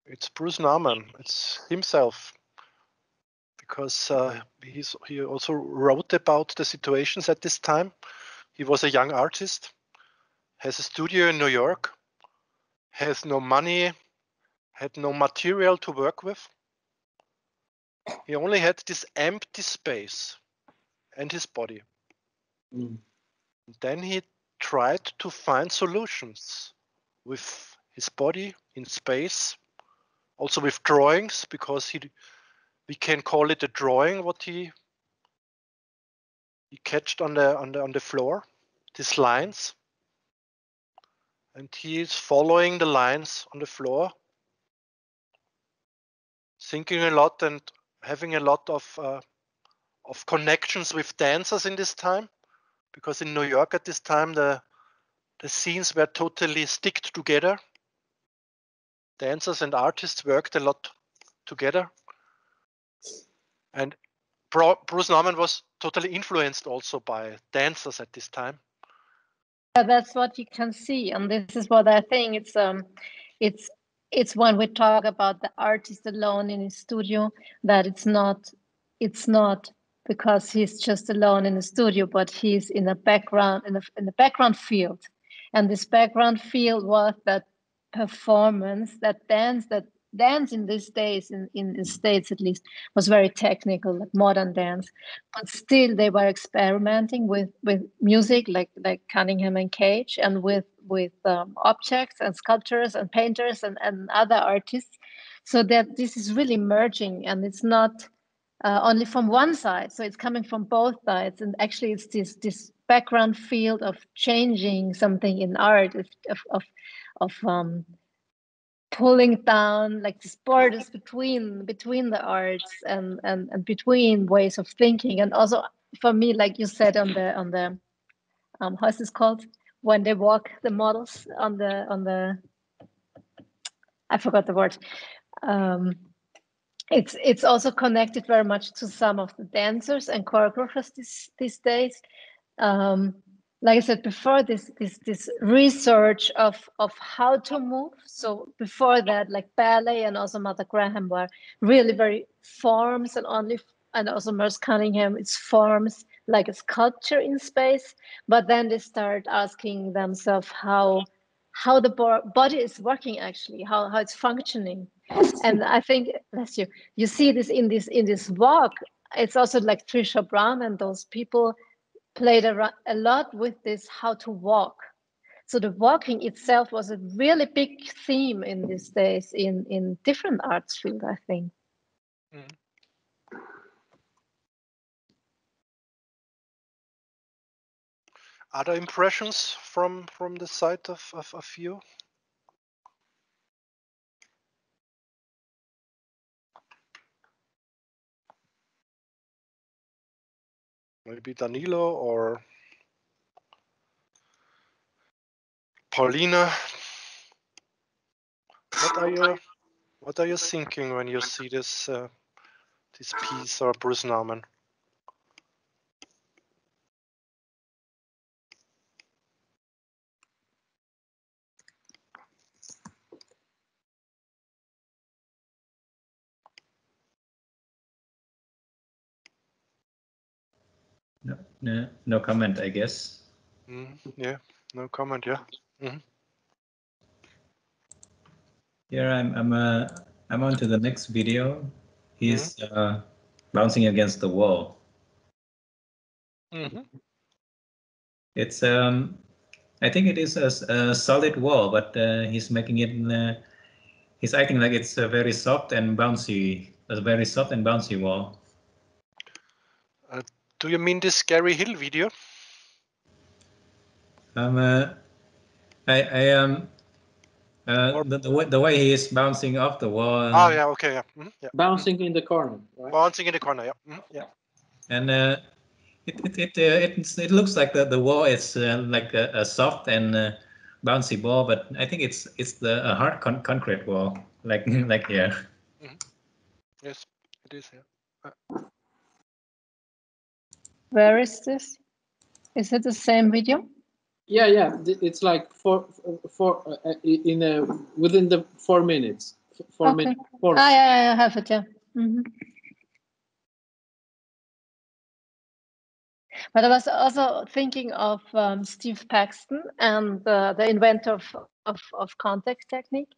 It's Bruce Nauman. It's himself, because he also wrote about the situations at this time. He was a young artist, has a studio in New York, has no money, had no material to work with. He only had this empty space and his body. Then he tried to find solutions with his body in space, also with drawings, because we can call it a drawing what he catched on the floor, these lines, and he is following the lines on the floor, thinking a lot and having a lot of connections with dancers in this time, because in New York at this time the scenes were totally sticked together. Dancers and artists worked a lot together, and Bruce Nauman was totally influenced also by dancers at this time. Yeah, that's what you can see, and this is what I think it's when we talk about the artist alone in his studio, that it's not because he's just alone in the studio, but he's in the background in the background field, and this background field was that performance, that dance in these days in the States at least was very technical, like modern dance, but still they were experimenting with music like Cunningham and Cage, and with objects and sculptors and painters and other artists, so that this is really merging, and it's not only from one side, so it's coming from both sides, and actually it's this background field of changing something in art, of pulling down like these borders between the arts and between ways of thinking. And also for me, like you said on the how's this called, when they walk, the models on the I forgot the word. It's also connected very much to some of the dancers and choreographers these days. Like I said before, this research of how to move. So before that, like ballet and also Mother Graham were really very forms, and also Merce Cunningham, it's forms like a sculpture in space. But then they start asking themselves how the body is working, actually, how it's functioning. And I think, bless you, you see this in this walk. It's also like Trisha Brown and those people played a lot with this, how to walk. So the walking itself was a really big theme in these days in different arts fields, I think. Other impressions from the side of you? Maybe Danilo or Paulina. What are you thinking when you see this piece or Bruce Nauman? No comment, I guess. Yeah, no comment. Yeah. Here I'm on to the next video. He's bouncing against the wall. It's I think it is a solid wall, but he's making it. He's acting like it's a very soft and bouncy, wall. Do you mean this Gary Hill video? The way he is bouncing off the wall. Oh yeah, okay, yeah. Yeah. Bouncing in the corner, right? Bouncing in the corner, yeah. Yeah. And it looks like the wall is like a soft and bouncy ball, but I think it's a hard concrete wall, like here. Yes, it is. Yeah. Where is this? Is it the same video? Yeah. It's like within the 4 minutes. 4 minutes. Yeah, I have it. Yeah. But I was also thinking of Steve Paxton and the inventor of context technique.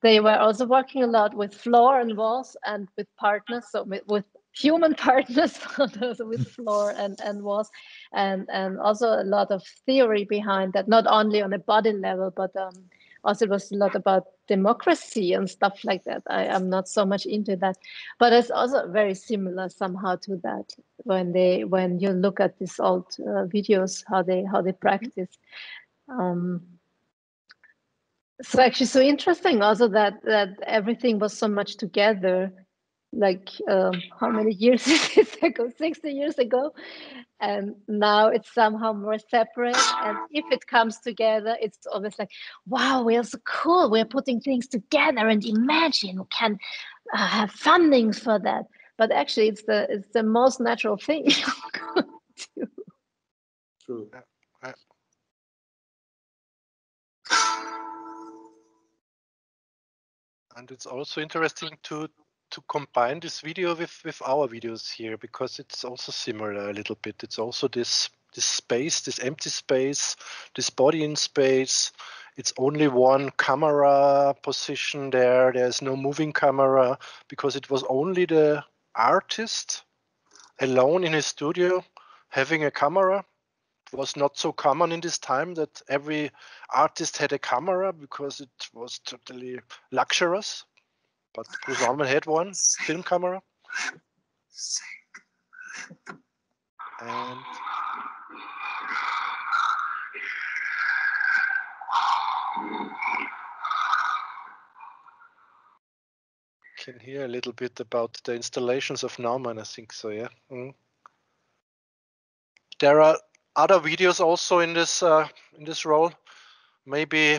They were also working a lot with floor and walls and with partners, so with human partners, also with floor and walls, and also a lot of theory behind that, not only on a body level, but also it was a lot about democracy and stuff like that. I am not so much into that, but it's also very similar somehow to that when you look at these old videos, how they practice. So actually, so interesting also that everything was so much together. Like how many years is this ago? 60 years ago, and now it's somehow more separate. And if it comes together, it's always like, wow, we are so cool. We're putting things together, and imagine we can have fundings for that. But actually, it's the most natural thing you could do. True. And it's also interesting to combine this video with our videos here, because it's also similar a little bit. It's also this space, this empty space, this body in space. It's only one camera position there. There's no moving camera, because it was only the artist alone in his studio having a camera. It was not so common in this time that every artist had a camera, because it was totally luxurious. But Bruce Nauman had one film camera. And can hear a little bit about the installations of Nauman, I think so, yeah. There are other videos also in this role. Maybe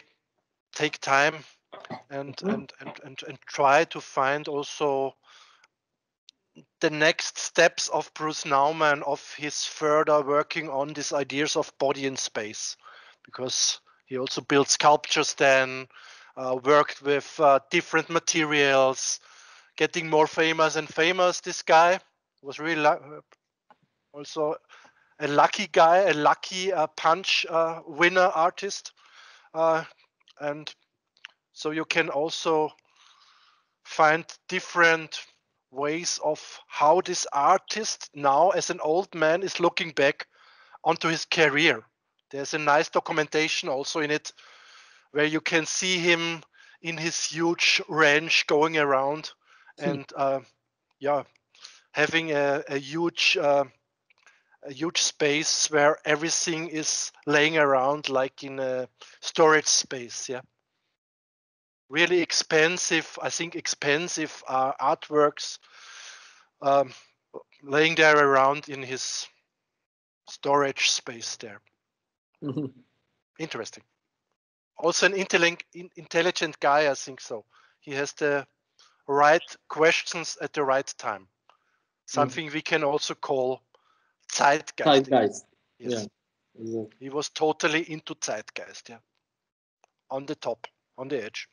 take time and try to find also the next steps of Bruce Nauman, of his further working on these ideas of body in space, because he also built sculptures then, worked with different materials, getting more famous and famous. This guy was really also a lucky guy, a lucky punch winner artist. And so you can also find different ways of how this artist now as an old man is looking back onto his career. There's a nice documentation also in it, where you can see him in his huge ranch going around and having a huge space where everything is laying around like in a storage space. Yeah, really expensive, I think expensive artworks laying there around in his storage space there. Interesting. Also an intelligent guy, I think so. He has the right questions at the right time. Something we can also call Zeitgeist. Zeitgeist. Yes. Yeah, exactly. He was totally into Zeitgeist, yeah. On the top, on the edge.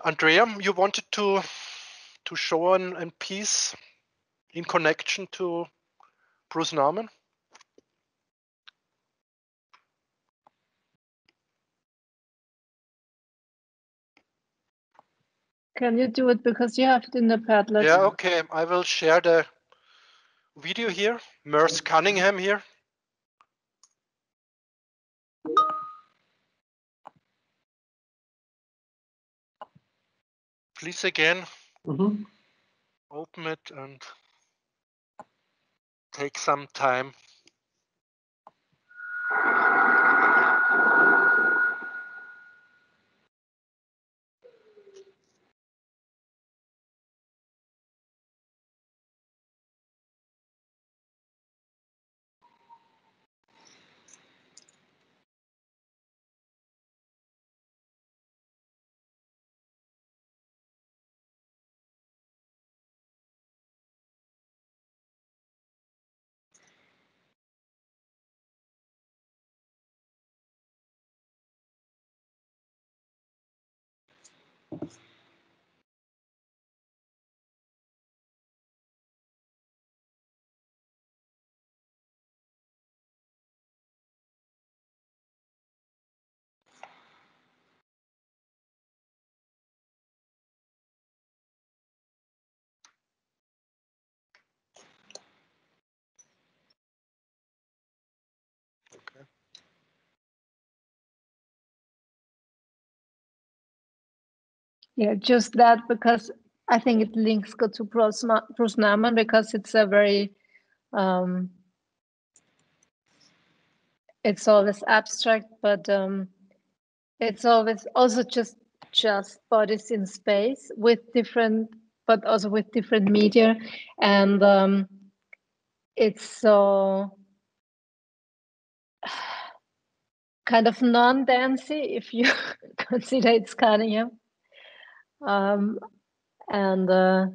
Andrea, you wanted to show a piece in connection to Bruce Nauman? Can you do it because you have it in the Padlet? Yeah, okay. I will share the video here. Merce Cunningham here. Please again, open it and take some time. Yeah, just that, because I think it links good to Bruce Nauman, because it's a very, it's always abstract, but it's always also just bodies in space with different, but also with different media, and it's so kind of non-dancey if you consider it's Cunningham. And so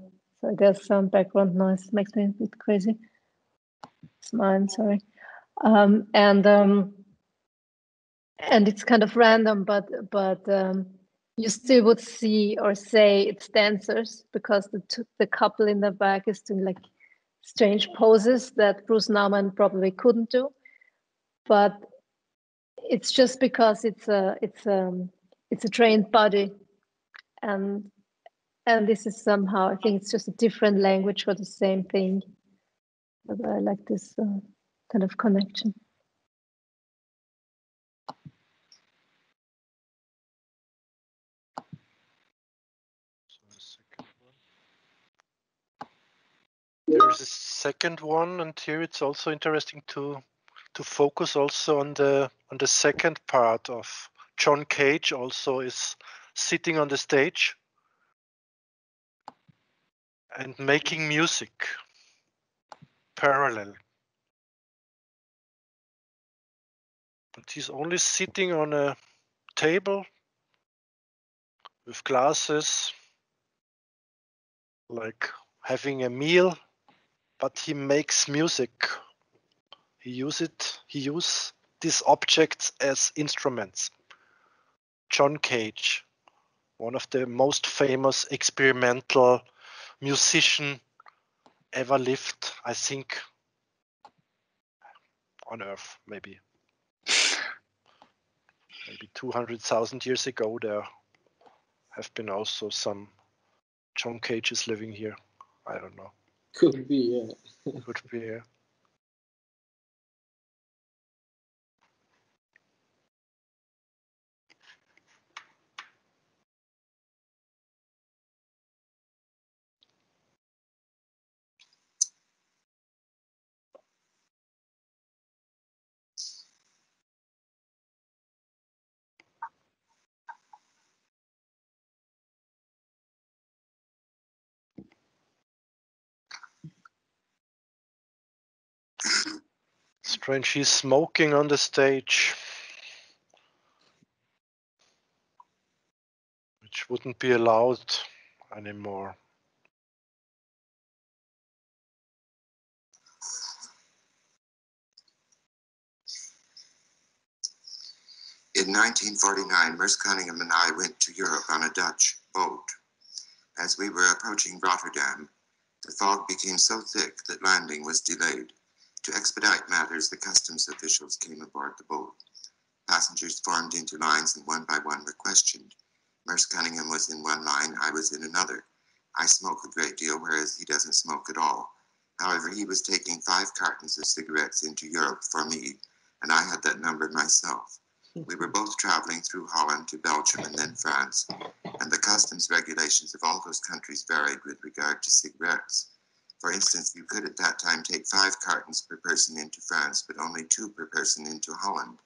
there's some background noise, makes me a bit crazy. It's mine, sorry. And it's kind of random, but you still would see or say it's dancers, because the couple in the back is doing like strange poses that Bruce Nauman probably couldn't do. But it's just because it's a trained body, and this is somehow, I think it's just a different language for the same thing. But I like this kind of connection. There's a second one, and here it's also interesting to focus also on the second part of John Cage. Also is sitting on the stage and making music parallel. But he's only sitting on a table with glasses, like having a meal, but he makes music. He uses these objects as instruments. John Cage, one of the most famous experimental musician ever lived, I think, on Earth, maybe 200,000 years ago. There have been also some John Cages living here. I don't know. Could be, yeah. Could be, yeah. Strange, he's smoking on the stage, which wouldn't be allowed anymore. In 1949, Merce Cunningham and I went to Europe on a Dutch boat. As we were approaching Rotterdam, the fog became so thick that landing was delayed. To expedite matters, the customs officials came aboard the boat. Passengers formed into lines and one by one were questioned. Merce Cunningham was in one line, I was in another. I smoke a great deal, whereas he doesn't smoke at all. However, he was taking 5 cartons of cigarettes into Europe for me, and I had that number myself. We were both traveling through Holland to Belgium and then France, and the customs regulations of all those countries varied with regard to cigarettes. For instance, you could at that time take 5 cartons per person into France, but only 2 per person into Holland.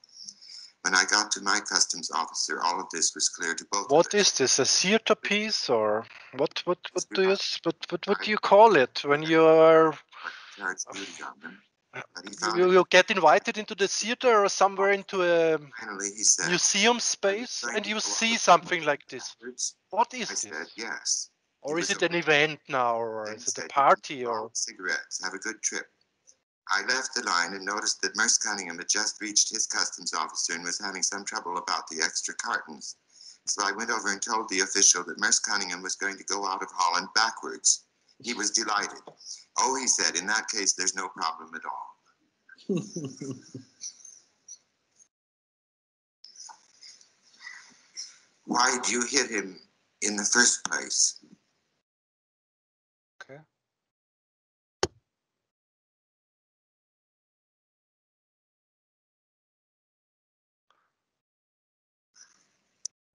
When I got to my customs officer, all of this was clear to both. What is this? A theater piece, or what do you call it when you are? You get invited into the theater or somewhere into a museum space, and you see something like this. What is this? Yes. Or is it an event now, or is it a party? Or cigarettes? Have a good trip. I left the line and noticed that Merce Cunningham had just reached his customs officer and was having some trouble about the extra cartons. So I went over and told the official that Merce Cunningham was going to go out of Holland backwards. He was delighted. Oh, he said, in that case, there's no problem at all. Why do you hit him in the first place? okay.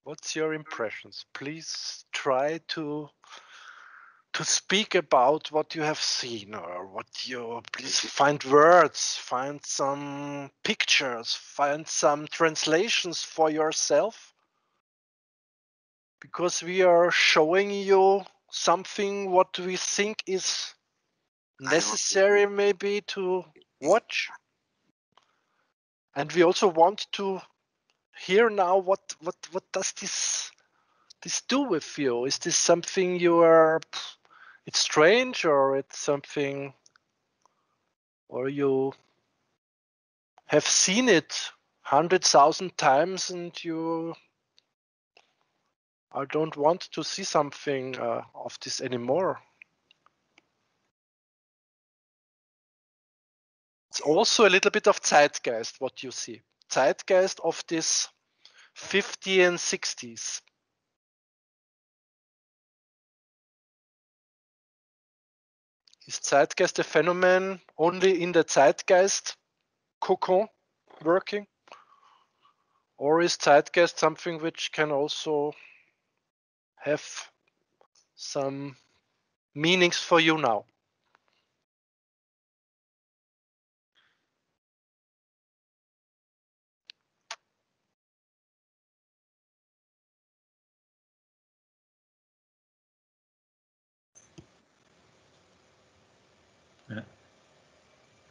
What's your impressions? Please try to speak about what you have seen, or what you please find words, find some pictures, find some translations for yourself, because we are showing you something what we think is necessary maybe to watch. And we also want to hear now what does this do with you? Is this something it's strange, or it's something, or you have seen it 100,000 times and I don't want to see something of this anymore? It's also a little bit of zeitgeist what you see. Zeitgeist of this 50s and 60s. Is zeitgeist a phenomenon only in the zeitgeist cocon working? Or is zeitgeist something which can also have some meanings for you now?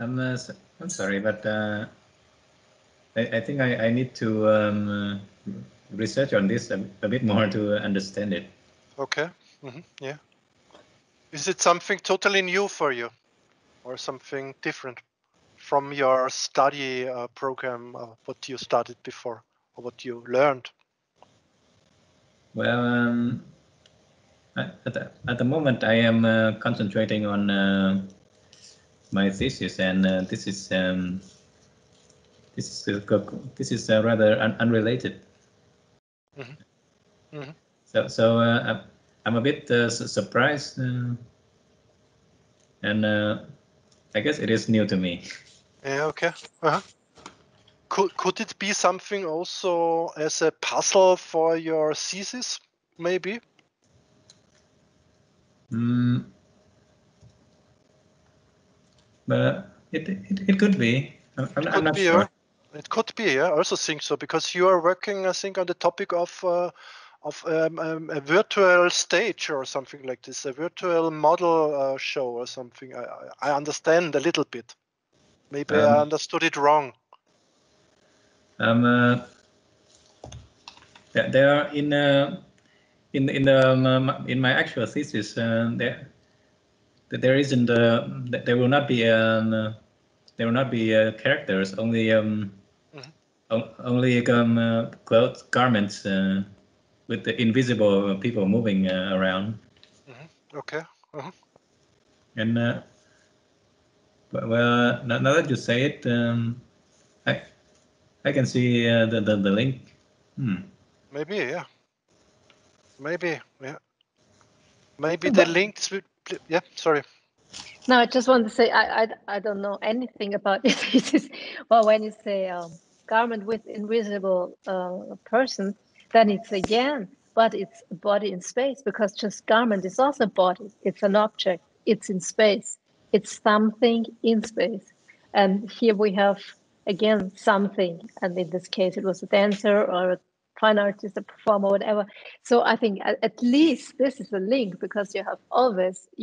I'm sorry, but I think I need to research on this a bit more to understand it. Okay. Yeah. Is it something totally new for you, or something different from your study program, what you studied before, or what you learned? Well, at the moment I am concentrating on my thesis, and this is rather unrelated. So I'm a bit surprised, and I guess it is new to me. Yeah. Okay. Could it be something also as a puzzle for your thesis, maybe? But it could be. I'm not sure. It could be. Yeah, I also think so, because you are working, I think, on the topic of a virtual stage or something like this, a virtual model show or something. I understand a little bit. Maybe I understood it wrong. There are in my actual thesis there isn't there will not be characters, only only clothes, garments with the invisible people moving around. Okay. And well, now that you say it, I can see the link. Maybe, yeah. Maybe, yeah. Maybe the links would. Yeah. Sorry. No, I just want to say I don't know anything about this. Well, when you say garment with invisible person, then it's again, but it's a body in space, because just garment is also body. It's an object. It's in space. It's something in space. And here we have again something, and in this case it was a dancer or a fine artist, a performer, whatever. So I think at least this is a link, because you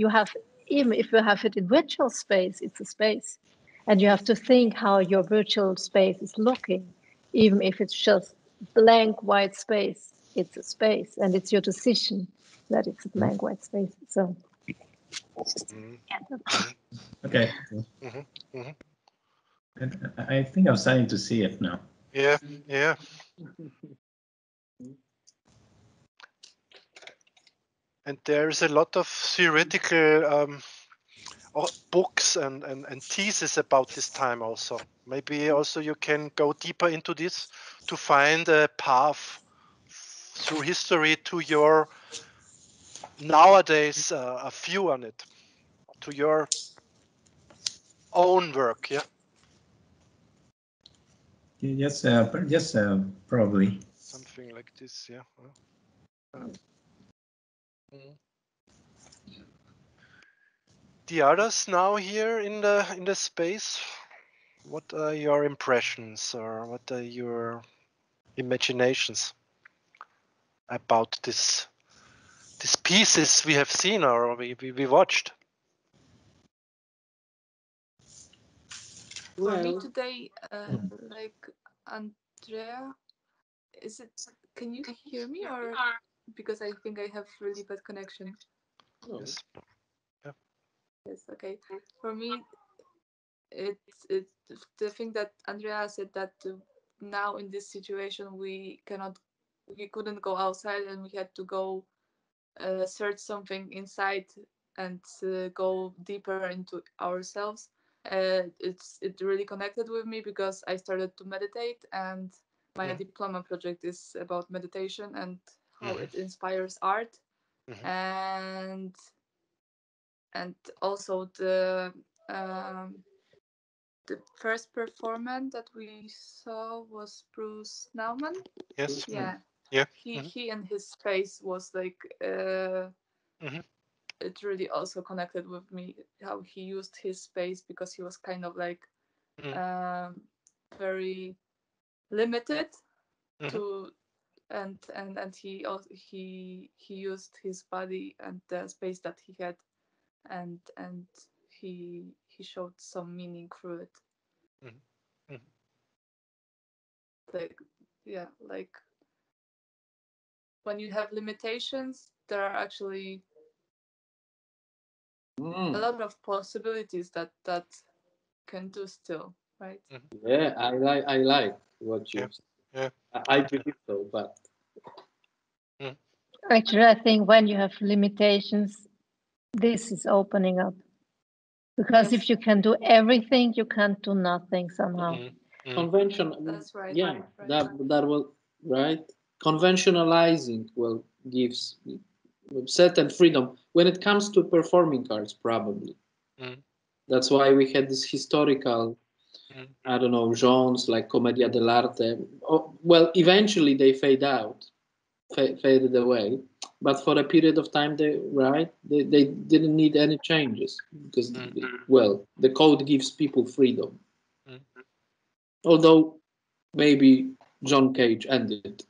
have even if you have it in virtual space, it's a space. And you have to think how your virtual space is looking. Even if it's just blank white space, it's a space, and it's your decision that it's a blank white space. So okay. I think I'm starting to see it now. Yeah. And there is a lot of theoretical books and theses about this time also. Maybe also you can go deeper into this to find a path through history to your nowadays a view on it, to your own work. Yeah. Yes, probably Something like this. Yeah. The others now here in the space, what are your impressions or what are your imaginations about these pieces we have seen or we watched? For me today, like Andrea, can you hear me, or because I think I have really bad connection? Yes. Yeah. Yes. Okay. For me, it's the thing that Andrea said, that now in this situation we couldn't go outside and we had to go search something inside and go deeper into ourselves. It really connected with me because I started to meditate, and my diploma project is about meditation and how it inspires art. And also the first performance that we saw was Bruce Nauman. Yes. Yeah. Yeah. He and his space was like it really also connected with me, how he used his space, because he was kind of like very limited to and he used his body and the space that he had, and he showed some meaning through it. Like when you have limitations, there are actually a lot of possibilities that can do still, right? Yeah, I like what you said. Yeah. I believe so, but actually, I think when you have limitations, this is opening up. Because if you can do everything, you can't do nothing somehow. Convention. That's right. Yeah, right. that was right. Conventionalizing gives certain freedom when it comes to performing arts, probably. That's why we had this historical, I don't know, genres like commedia dell'arte. Well, eventually they faded away, but for a period of time they didn't need any changes because the code gives people freedom. Although maybe John Cage ended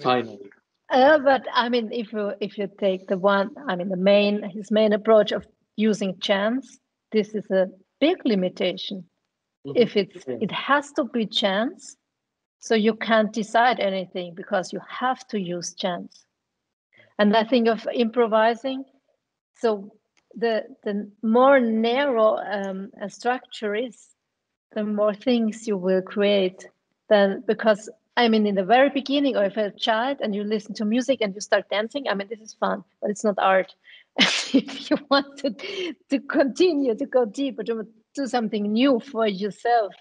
finally. But I mean, if you take his main approach of using chance, this is a big limitation. If it has to be chance, so you can't decide anything because you have to use chance. And I think of improvising. So the more narrow a structure is, the more things you will create. Then, because I mean, in the very beginning, or if you're a child and you listen to music and you start dancing, I mean, this is fun, but it's not art. If you want to continue to go deeper, to do something new for yourself,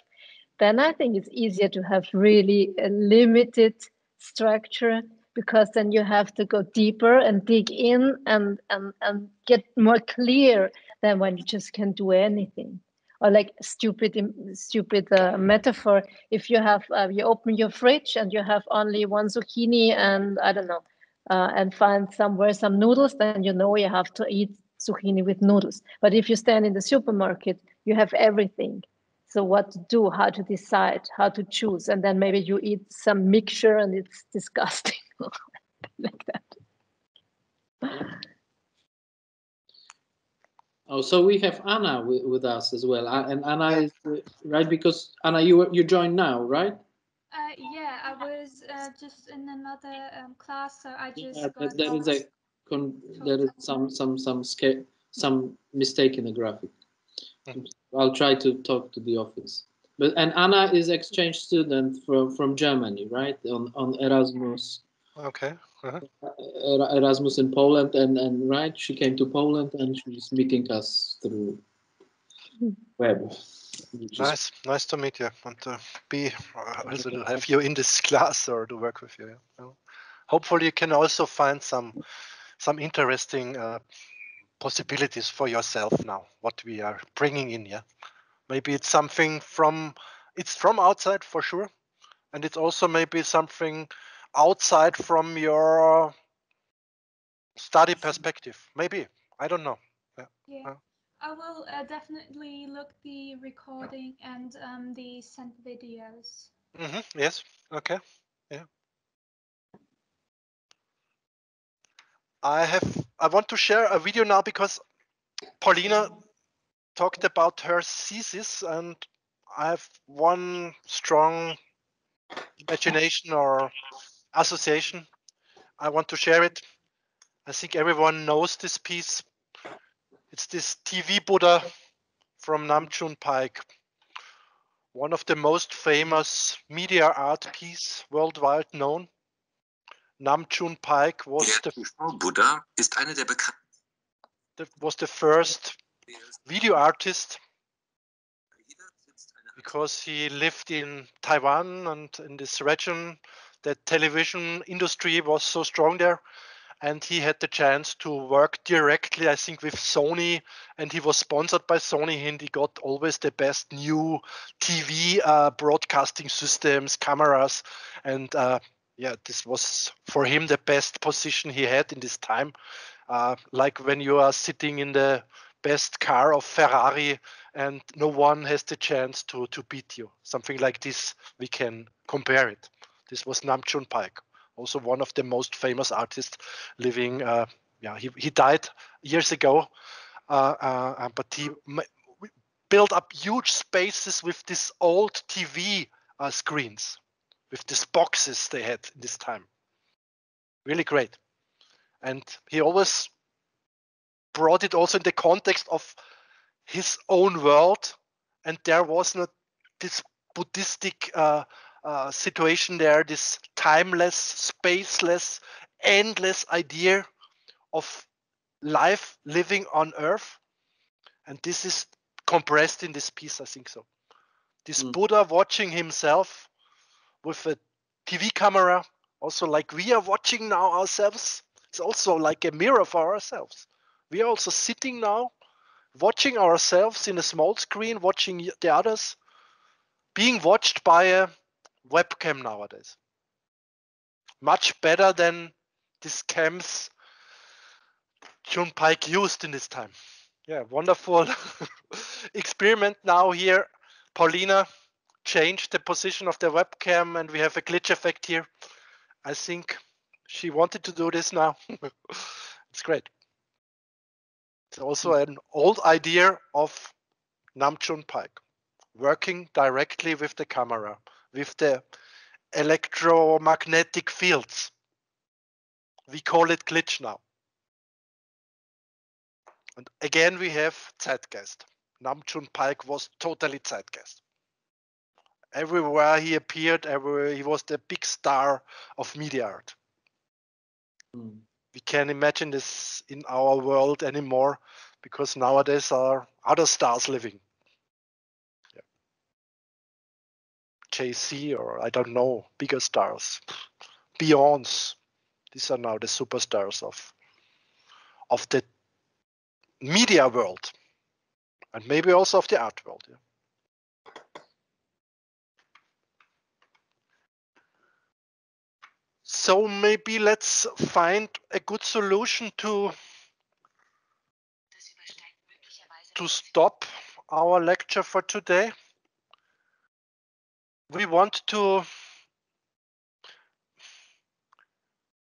then I think it's easier to have really a limited structure, because then you have to go deeper and dig in and get more clear than when you just can do anything. Or like stupid metaphor, if you have you open your fridge and you have only one zucchini and I don't know, and find somewhere some noodles, then you know you have to eat zucchini with noodles. But if you stand in the supermarket, you have everything. So what to do, how to decide, how to choose, and then maybe you eat some mixture and it's disgusting. Like that. Oh, so we have Anna with us as well, and Anna is right, because Anna, you joined now, right? Yeah, I was just in another class, so I just there is some mistake in the graphic. I'll try to talk to the office. And Anna is exchange student from Germany, right? On Erasmus. Okay. Erasmus in Poland, and right, she came to Poland and she's meeting us through web. Nice to meet you and to be also to have you in this class or to work with you. Hopefully you can also find some interesting possibilities for yourself now, what we are bringing in. Maybe it's something from outside for sure, and it's also maybe something outside from your study perspective. Maybe, I don't know. Yeah. I will definitely look the recording and the sent videos. Yes. Okay. Yeah. I want to share a video now because Paulina talked about her thesis, and I have one strong imagination or association. I want to share it. I think everyone knows this piece. It's this TV Buddha from Nam June Paik, one of the most famous media art piece worldwide known. Nam June Paik was Buddha ist eine der was the first video artist because he lived in Taiwan, and in this region the television industry was so strong there, and he had the chance to work directly, I think, with Sony, and he was sponsored by Sony, and he got always the best new TV broadcasting systems, cameras, and yeah, this was for him the best position he had in this time. Like when you are sitting in the best car of Ferrari and no one has the chance to beat you. Something like this, we can compare it. This was Nam June Paik, also one of the most famous artists living. Yeah, he died years ago, but he built up huge spaces with these old TV screens, with these boxes they had in this time. Really great. And he always brought it also in the context of his own world, and there was not this Buddhistic situation there, this timeless, spaceless, endless idea of life living on earth, and this is compressed in this piece, I think so. This Buddha watching himself with a TV camera, also like we are watching now ourselves. It's also like a mirror for ourselves. We are also sitting now, watching ourselves in a small screen, watching the others, being watched by a webcam nowadays. Much better than these cams June Paik used in this time. Yeah, wonderful experiment now here. Paulina changed the position of the webcam and we have a glitch effect here. I think she wanted to do this now. It's great. It's also an old idea of Nam June Paik, working directly with the camera, with the electromagnetic fields. We call it glitch now. And again, we have Zeitgeist. Nam June Paik was totally Zeitgeist. Everywhere he appeared, everywhere he was the big star of media art. We can't imagine this in our world anymore because nowadays are other stars living. Yeah. JC or I don't know, bigger stars. Beyonce. These are now the superstars of the media world and maybe also of the art world. Yeah. So maybe let's find a good solution to stop our lecture for today. We want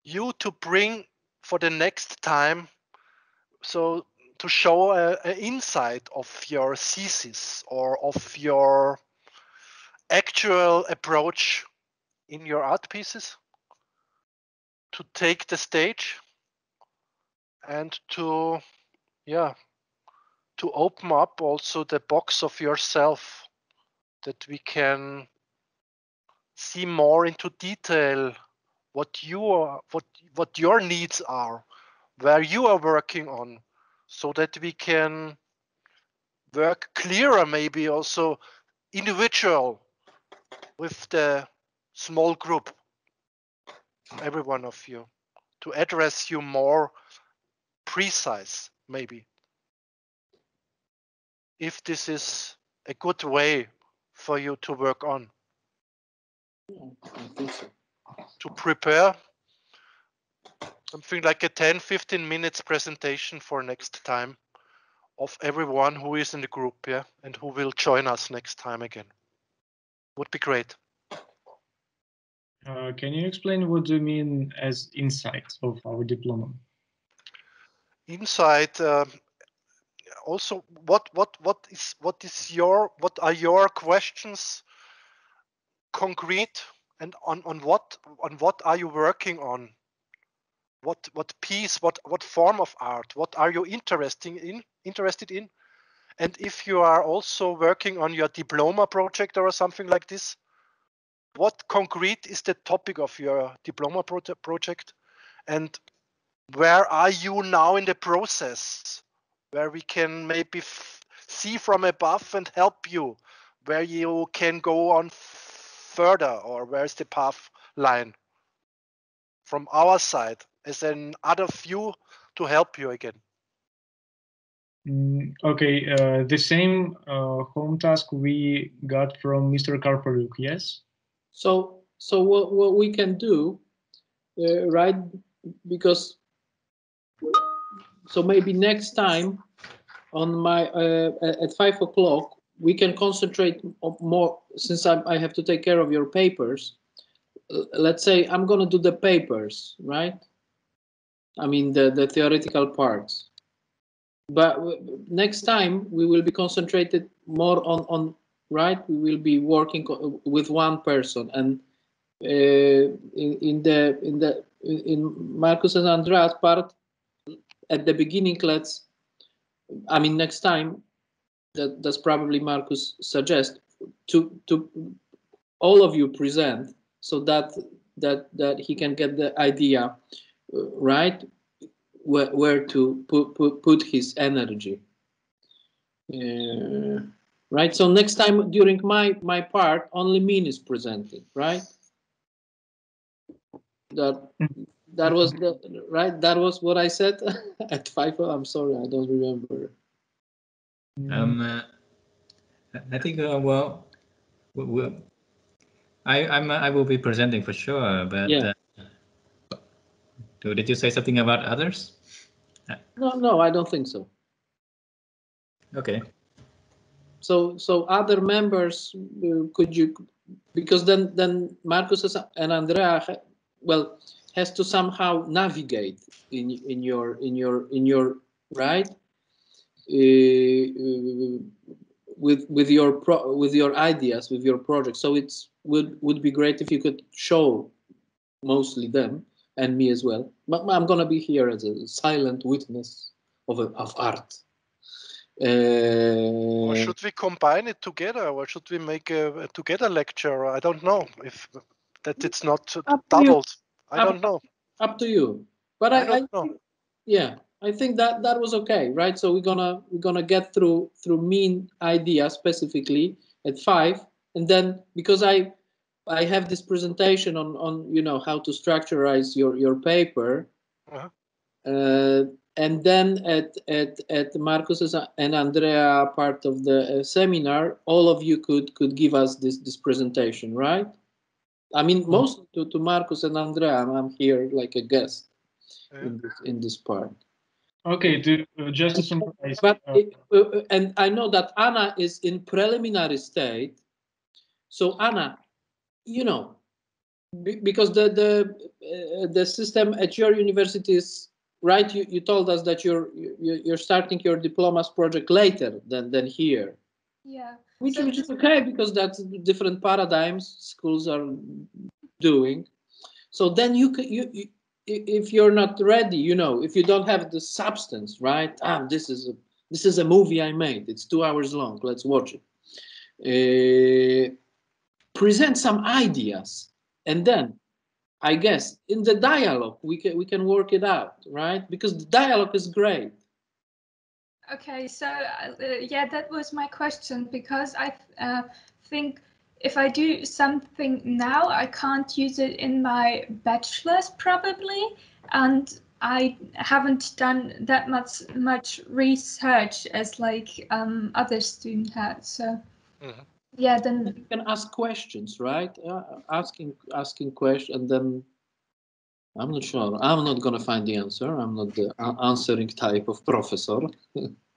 you to bring for the next time, so to show an insight of your thesis or of your actual approach in your art pieces, to take the stage and to open up also the box of yourself, that we can see more into detail what your needs are, where you are working on, so that we can work clearer, maybe also individual with the small group, every one of you, to address you more precise, maybe. If this is a good way for you to work on. I think so. To prepare Something like a 10-15 minutes presentation for next time of everyone who is in the group, yeah, and who will join us next time again. Would be great. Can you explain what do you mean as insight of our diploma? Insight. Also, what are your questions concrete, and on what are you working on? What piece, what form of art, what are you interested in? And if you are also working on your diploma project or something like this, what concrete is the topic of your diploma project? And where are you now in the process, where we can maybe see from above and help you, where you can go on further, or where's the path line from our side as an other view to help you again? Okay, the same home task we got from Mr. Karpoluk, yes? So what we can do, right? Because so maybe next time on my at 5 o'clock we can concentrate more, since I have to take care of your papers. Let's say I'm gonna do the papers, right? I mean the theoretical parts. But next time we will be concentrated more on right. We will be working with one person, and in Markus and Andreas part at the beginning. Next time that's probably Markus suggest to all of you present, so that he can get the idea, right, where to put his energy, right? So next time during my part only Min is presenting, right? That was right. That was what I said at 5. I'm sorry, I don't remember. I think well, I will be presenting for sure, but yeah. Did you say something about others? No, I don't think so. Okay. So other members, could you, because then Markus and Andrea has to somehow navigate in your right, with your ideas, with your project. So it's would be great if you could show mostly them and me as well. But I'm gonna be here as a silent witness of art. Or should we combine it together, or should we make a together lecture? I don't know if that it's not doubled. I don't know. Up to you. But I don't know. Yeah, I think that was okay, right? So we're gonna get through mean idea specifically at 5, and then because I have this presentation on how to structurize your paper. And then at Markus's and Andrea part of the seminar, all of you could give us this presentation, right? I mean, most to Markus and Andrea, I'm here like a guest in this part. Okay, just to summarize. But and I know that Anna is in preliminary state. So Anna, because the system at your university is right. You told us that you're starting your diplomas project later than here. Yeah. Which is okay, because that's different paradigms schools are doing. So then you if you're not ready, if you don't have the substance, right? This is a movie I made. It's 2 hours long. Let's watch it. Present some ideas, and then I guess in the dialogue we can work it out, right? Because the dialogue is great. Okay, so yeah, that was my question, because I think if I do something now, I can't use it in my bachelor's probably, and I haven't done that much research as like other students had. So yeah, then you can ask questions, right? Asking questions, and then I'm not sure. I'm not going to find the answer. I'm not the answering type of professor.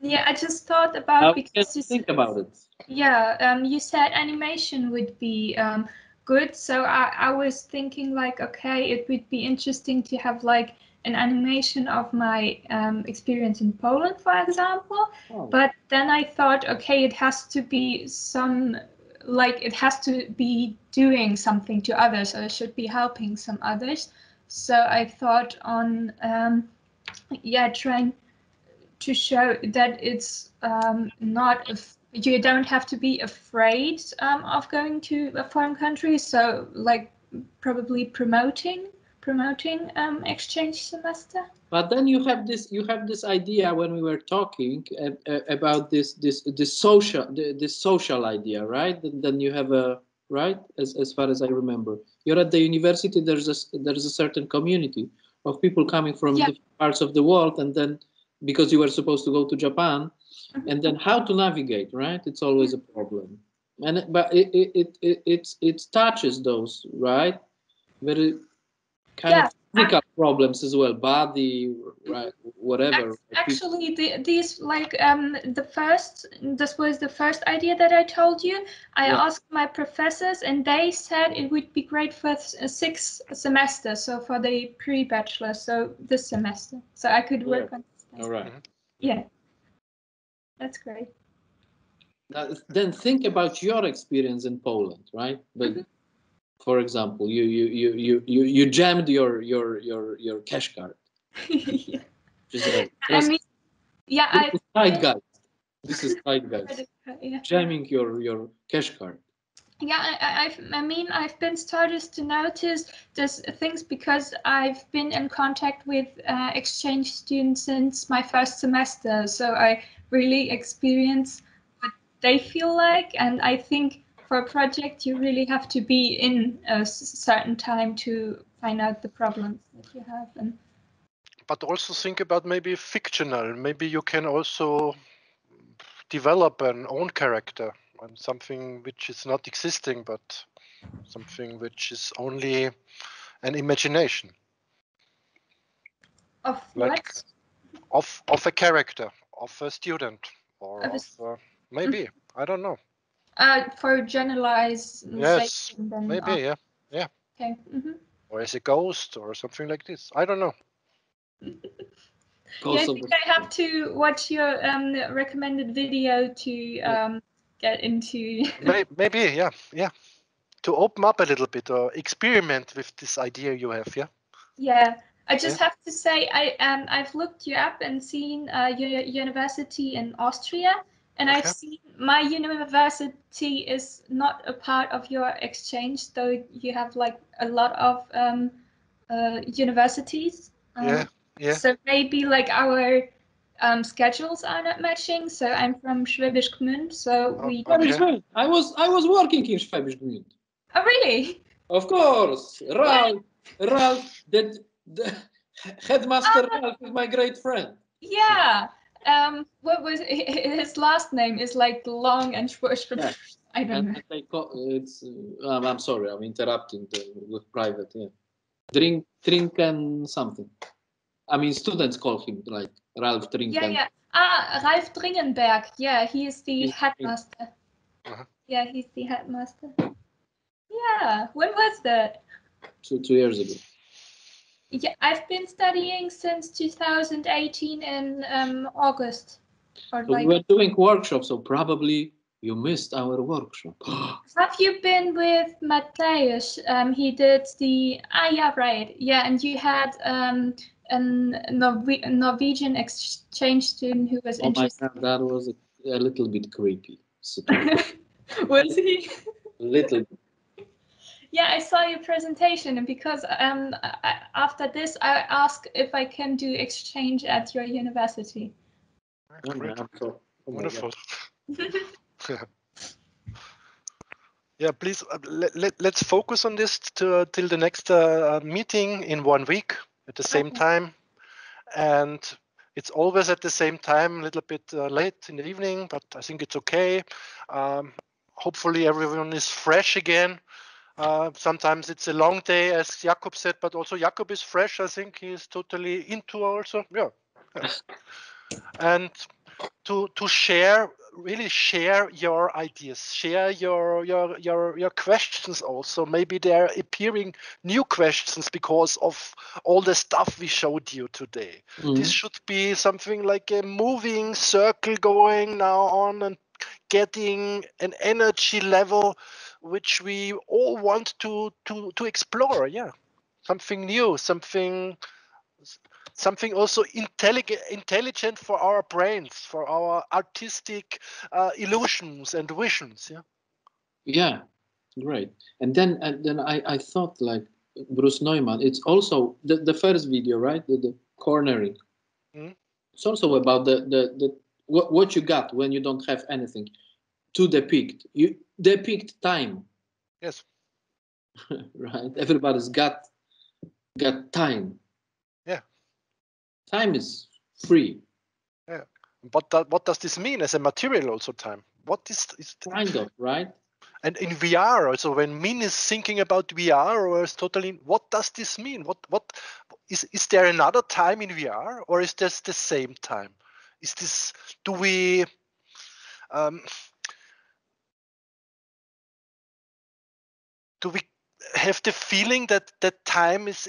Yeah, I just thought about because you think about it. Yeah, you said animation would be good, so I was thinking like, okay, it would be interesting to have like an animation of my experience in Poland, for example. Oh. But then I thought, okay, it has to be it has to be doing something to others, or it should be helping some others. So I thought on, trying to show that it's not you don't have to be afraid of going to a foreign country. So like probably promoting exchange semester. But then you have this idea when we were talking about this social idea, right? Then you have a right as far as I remember. You're at the university. There's a certain community of people coming from different parts of the world, and then because you were supposed to go to Japan, and then how to navigate, right? It's always a problem, but it touches those right very kind of physical problems as well, body, right, whatever. Actually, these like this was the first idea that I told you. I asked my professors, and they said it would be great for 6 semesters, so for the pre-bachelor, so this semester, so I could work on this. All right. Yeah, that's great. Then think about your experience in Poland, right? But for example, you jammed your cash card. Yeah. I mean, This is zeitgeist. Yeah. Jamming your cash card. Yeah, I mean, I've been started to notice these things because I've been in contact with exchange students since my first semester. So I really experience what they feel like. And I think for a project, you really have to be in a certain time to find out the problems that you have. But also think about maybe fictional. Maybe you can also develop an own character and something which is not existing, but something which is only an imagination. Of like what? Of a character, of a student, or of maybe, I don't know. For generalized. Yes, maybe, yeah. Okay. Or as a ghost or something like this. I don't know. I think I have to watch your recommended video to get into. Maybe, yeah. To open up a little bit or experiment with this idea you have, yeah. Yeah, I just have to say I've looked you up and seen your university in Austria, and I've seen my university is not a part of your exchange, though you have like a lot of universities. Yeah. So maybe like our schedules are not matching. So I'm from Schwäbisch Gmünd, so we. I was working in Schwäbisch Gmünd. Oh really? Of course, Ralph, the headmaster Ralph is my great friend. Yeah. What was his last name? Is like long and I don't know. It's. I'm sorry, I'm interrupting with private. Yeah. Drink and something. I mean, students call him like Ralph Trinken. Yeah. Ralf Dringenberg. Yeah, he is the headmaster. Yeah, he's the headmaster. Yeah. When was that? 2 years ago. Yeah, I've been studying since 2018 in August. So we were doing workshops, so probably you missed our workshop. Have you been with Matthäus? He did the right. Yeah, and you had a Norwegian exchange student who was interested. Oh my God, that was a little bit creepy. Was he? A little bit. Yeah, I saw your presentation, and because after this, I asked if I can do exchange at your university. Wonderful. Yeah, please let's focus on this till the next meeting in 1 week at the same time, and it's always at the same time, a little bit late in the evening, but I think it's okay. Hopefully everyone is fresh again. Sometimes it's a long day, as Jakub said, but also Jakub is fresh. I think he's totally into also. Yeah. And to share, really share your ideas, share your questions also. Maybe there are appearing new questions because of all the stuff we showed you today. This should be something like a moving circle going now on and getting an energy level which we all want to explore. Yeah, something new, something also intelligent for our brains, for our artistic illusions and visions. Yeah, great. And then I thought, like Bruce Neumann, it's also the first video, right? The cornering. It's also about the what you got when you don't have anything to depict. You depict time. Yes. Right. Everybody's got time. Yeah. Time is free. Yeah. But what does this mean as a material also, time? What is kind of, right? And in VR also, when Min is thinking about VR, or is totally, what does this mean? What is there another time in VR, or is this the same time? Is this, do we have the feeling that time is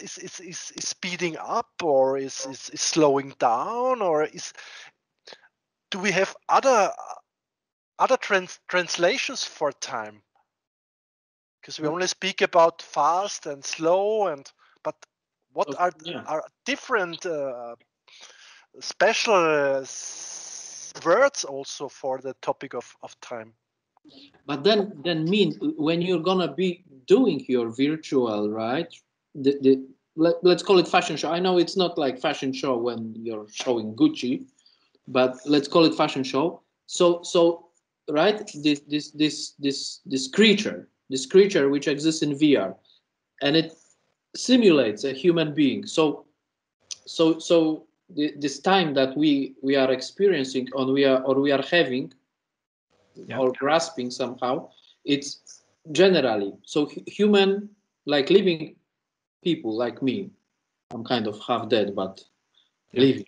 speeding up, or is slowing down, or do we have other translations for time? Because we only speak about fast and slow, but what are different special words also for the topic of time? But then when you're gonna be doing your virtual, right? Let's call it fashion show. I know it's not like fashion show when you're showing Gucci, but let's call it fashion show. So right, this creature which exists in VR, and it simulates a human being. So this time that we are experiencing, we are having, or grasping somehow, it's generally so human, like living people like me. I'm kind of half dead, but living.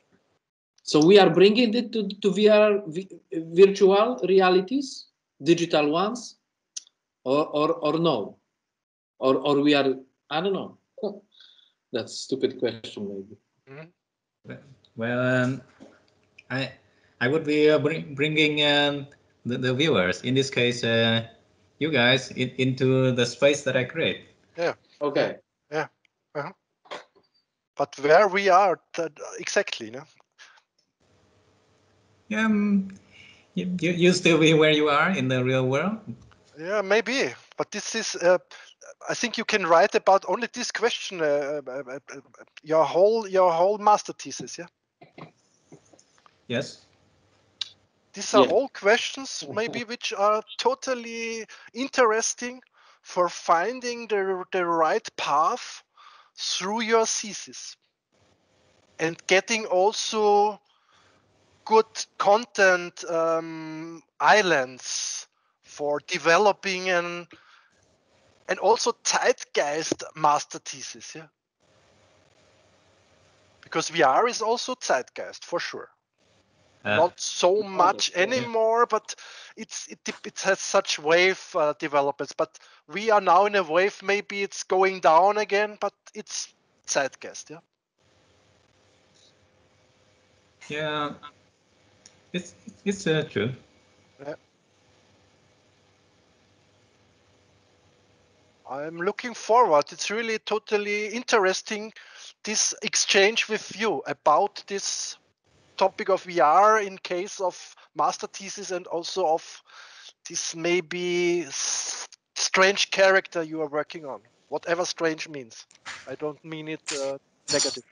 So we are bringing it to VR, virtual realities, digital ones, or no, or we are, I don't know. That's a stupid question, maybe. Well, I would be bringing the viewers, in this case, you guys, into the space that I create. Yeah. Okay. Yeah. But where we are exactly, no? You still be where you are in the real world? Yeah, maybe. But this is, I think you can write about only this question, your whole master thesis, yeah? Yes. These are all questions maybe which are totally interesting for finding the right path through your thesis and getting also good content islands for developing and also zeitgeist master thesis, yeah? Because VR is also zeitgeist for sure. Not so much anymore, but it has such wave developments. But we are now in a wave. Maybe it's going down again, but it's zeitgeist, yeah. Yeah, it's true. Yeah. I'm looking forward. It's really totally interesting, this exchange with you about this topic of VR in case of master thesis, and also of this maybe strange character you are working on, whatever strange means. I don't mean it negative.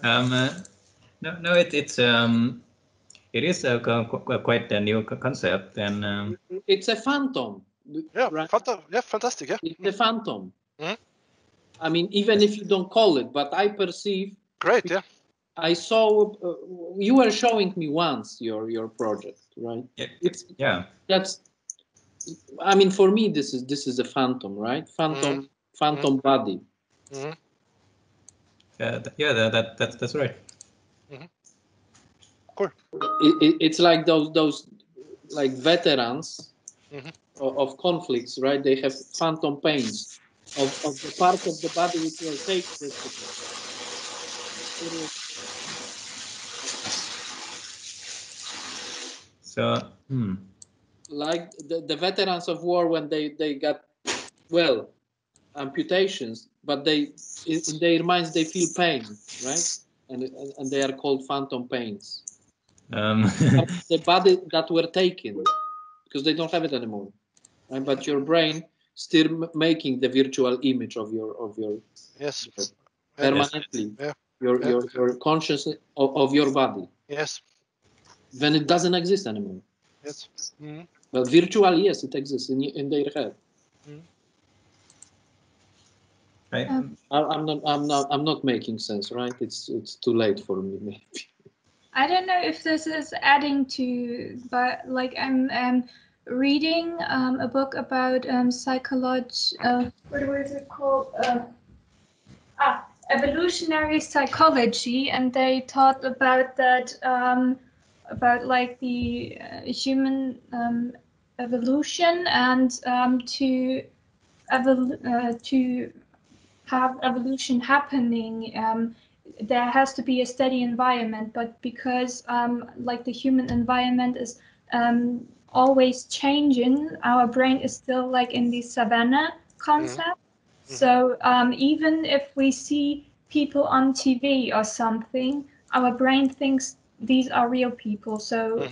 No, it is quite a new concept, and it's a phantom. Yeah, right? Fantastic. Yeah, it's a phantom. I mean, even if you don't call it, but I perceive. Great. Yeah. I saw you were showing me once your project, right? Yeah. That's I mean, for me, this is a phantom, right? Phantom body. That's right. Cool. It's like those like veterans of conflicts, right? They have phantom pains of the part of the body which will take So, like the veterans of war when they got, well, amputations, but they in their minds they feel pain, right? And they are called phantom pains. The body that were taken because they don't have it anymore, right? But your brain still making the virtual image of your yes, permanently. Yeah. Your consciousness of your body. Yes. When it doesn't exist anymore. Yes. But virtually, yes, it exists in their head. I'm not making sense, right? It's too late for me, maybe. I don't know if this is adding to, but like I'm reading a book about psychology. What was it called? Evolutionary psychology, and they taught about that, about like the human evolution, and to have evolution happening, there has to be a steady environment, but because like the human environment is always changing, our brain is still like in the savanna concept. So even if we see people on TV or something, our brain thinks these are real people. So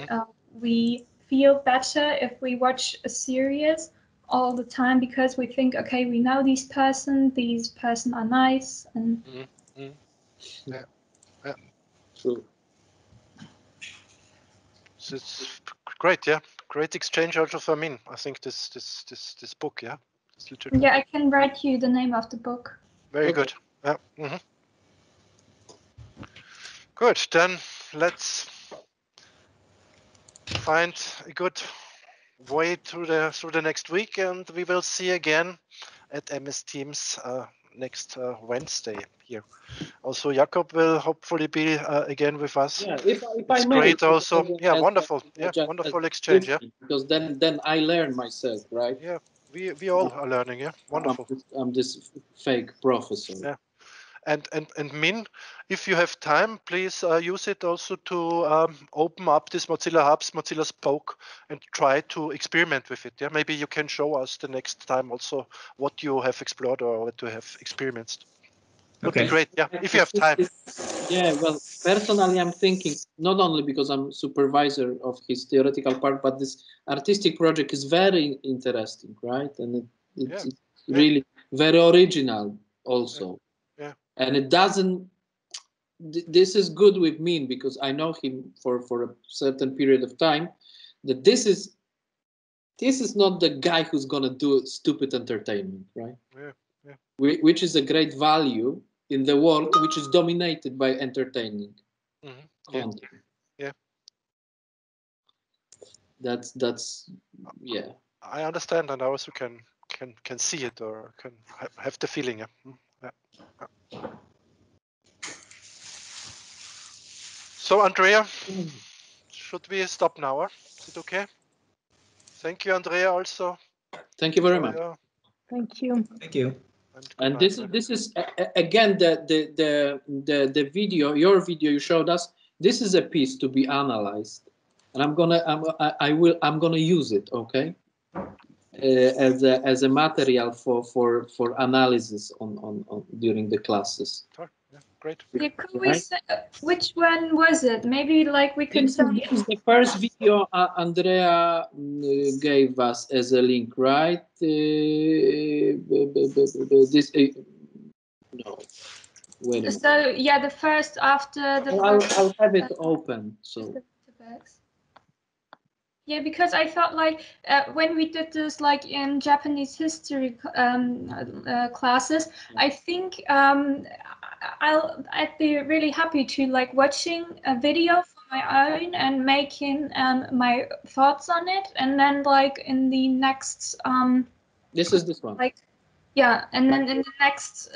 we feel better if we watch a series all the time because we think, okay, we know these person are nice, and Yeah. True. So it's great, yeah. Great exchange also for me. I think this book, yeah. Yeah, I can write you the name of the book. Very good. Yeah. Good. Then let's find a good way through the next week, and we will see again at MS Teams next Wednesday here. Also, Jakub will hopefully be again with us. Yeah, if it's I may, great also. Yeah, wonderful. Yeah, wonderful exchange. Yeah, because then I learn myself, right? Yeah, we all are learning. Yeah, wonderful. I'm this fake professor. Yeah. And Min, if you have time, please use it also to open up this Mozilla Hubs, Mozilla Spoke, and try to experiment with it. Yeah, maybe you can show us the next time also what you have explored or what you have experienced. Would be great. Yeah, if you have time. Yeah, well, personally, I'm thinking not only because I'm supervisor of his theoretical part, but this artistic project is very interesting, right? And it's really very original also. Yeah. And it doesn't. This is good with Min because I know him for a certain period of time. That this is not the guy who's gonna do stupid entertainment, right? Yeah. Which is a great value in the world, which is dominated by entertaining content. Yeah. That's yeah. I understand, and I also can see it or can have the feeling. Yeah. So, Andrea, should we stop now? Is it okay? Thank you, Andrea. Also. Thank you very much. Thank you. Thank you. And this is again the video, your video you showed us. This is a piece to be analyzed, and I'm gonna use it, okay, as a material for analysis on during the classes. Sure. Yeah, great. Yeah, could we say, which one was it? Maybe like we can. This is the first video Andrea gave us as a link, right? This no. Wait a minute. So yeah, the first after the. I'll have it open. So. Yeah, because I felt like when we did this, like in Japanese history classes, I think I'd be really happy to like watching a video from my own and making my thoughts on it, and then like in the next this one. Like, yeah, and then in the next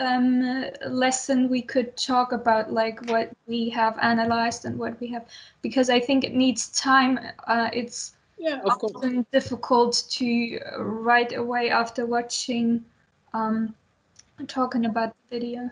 lesson we could talk about like what we have analyzed and what we have, because I think it needs time. It's often difficult to right away after watching talking about the video.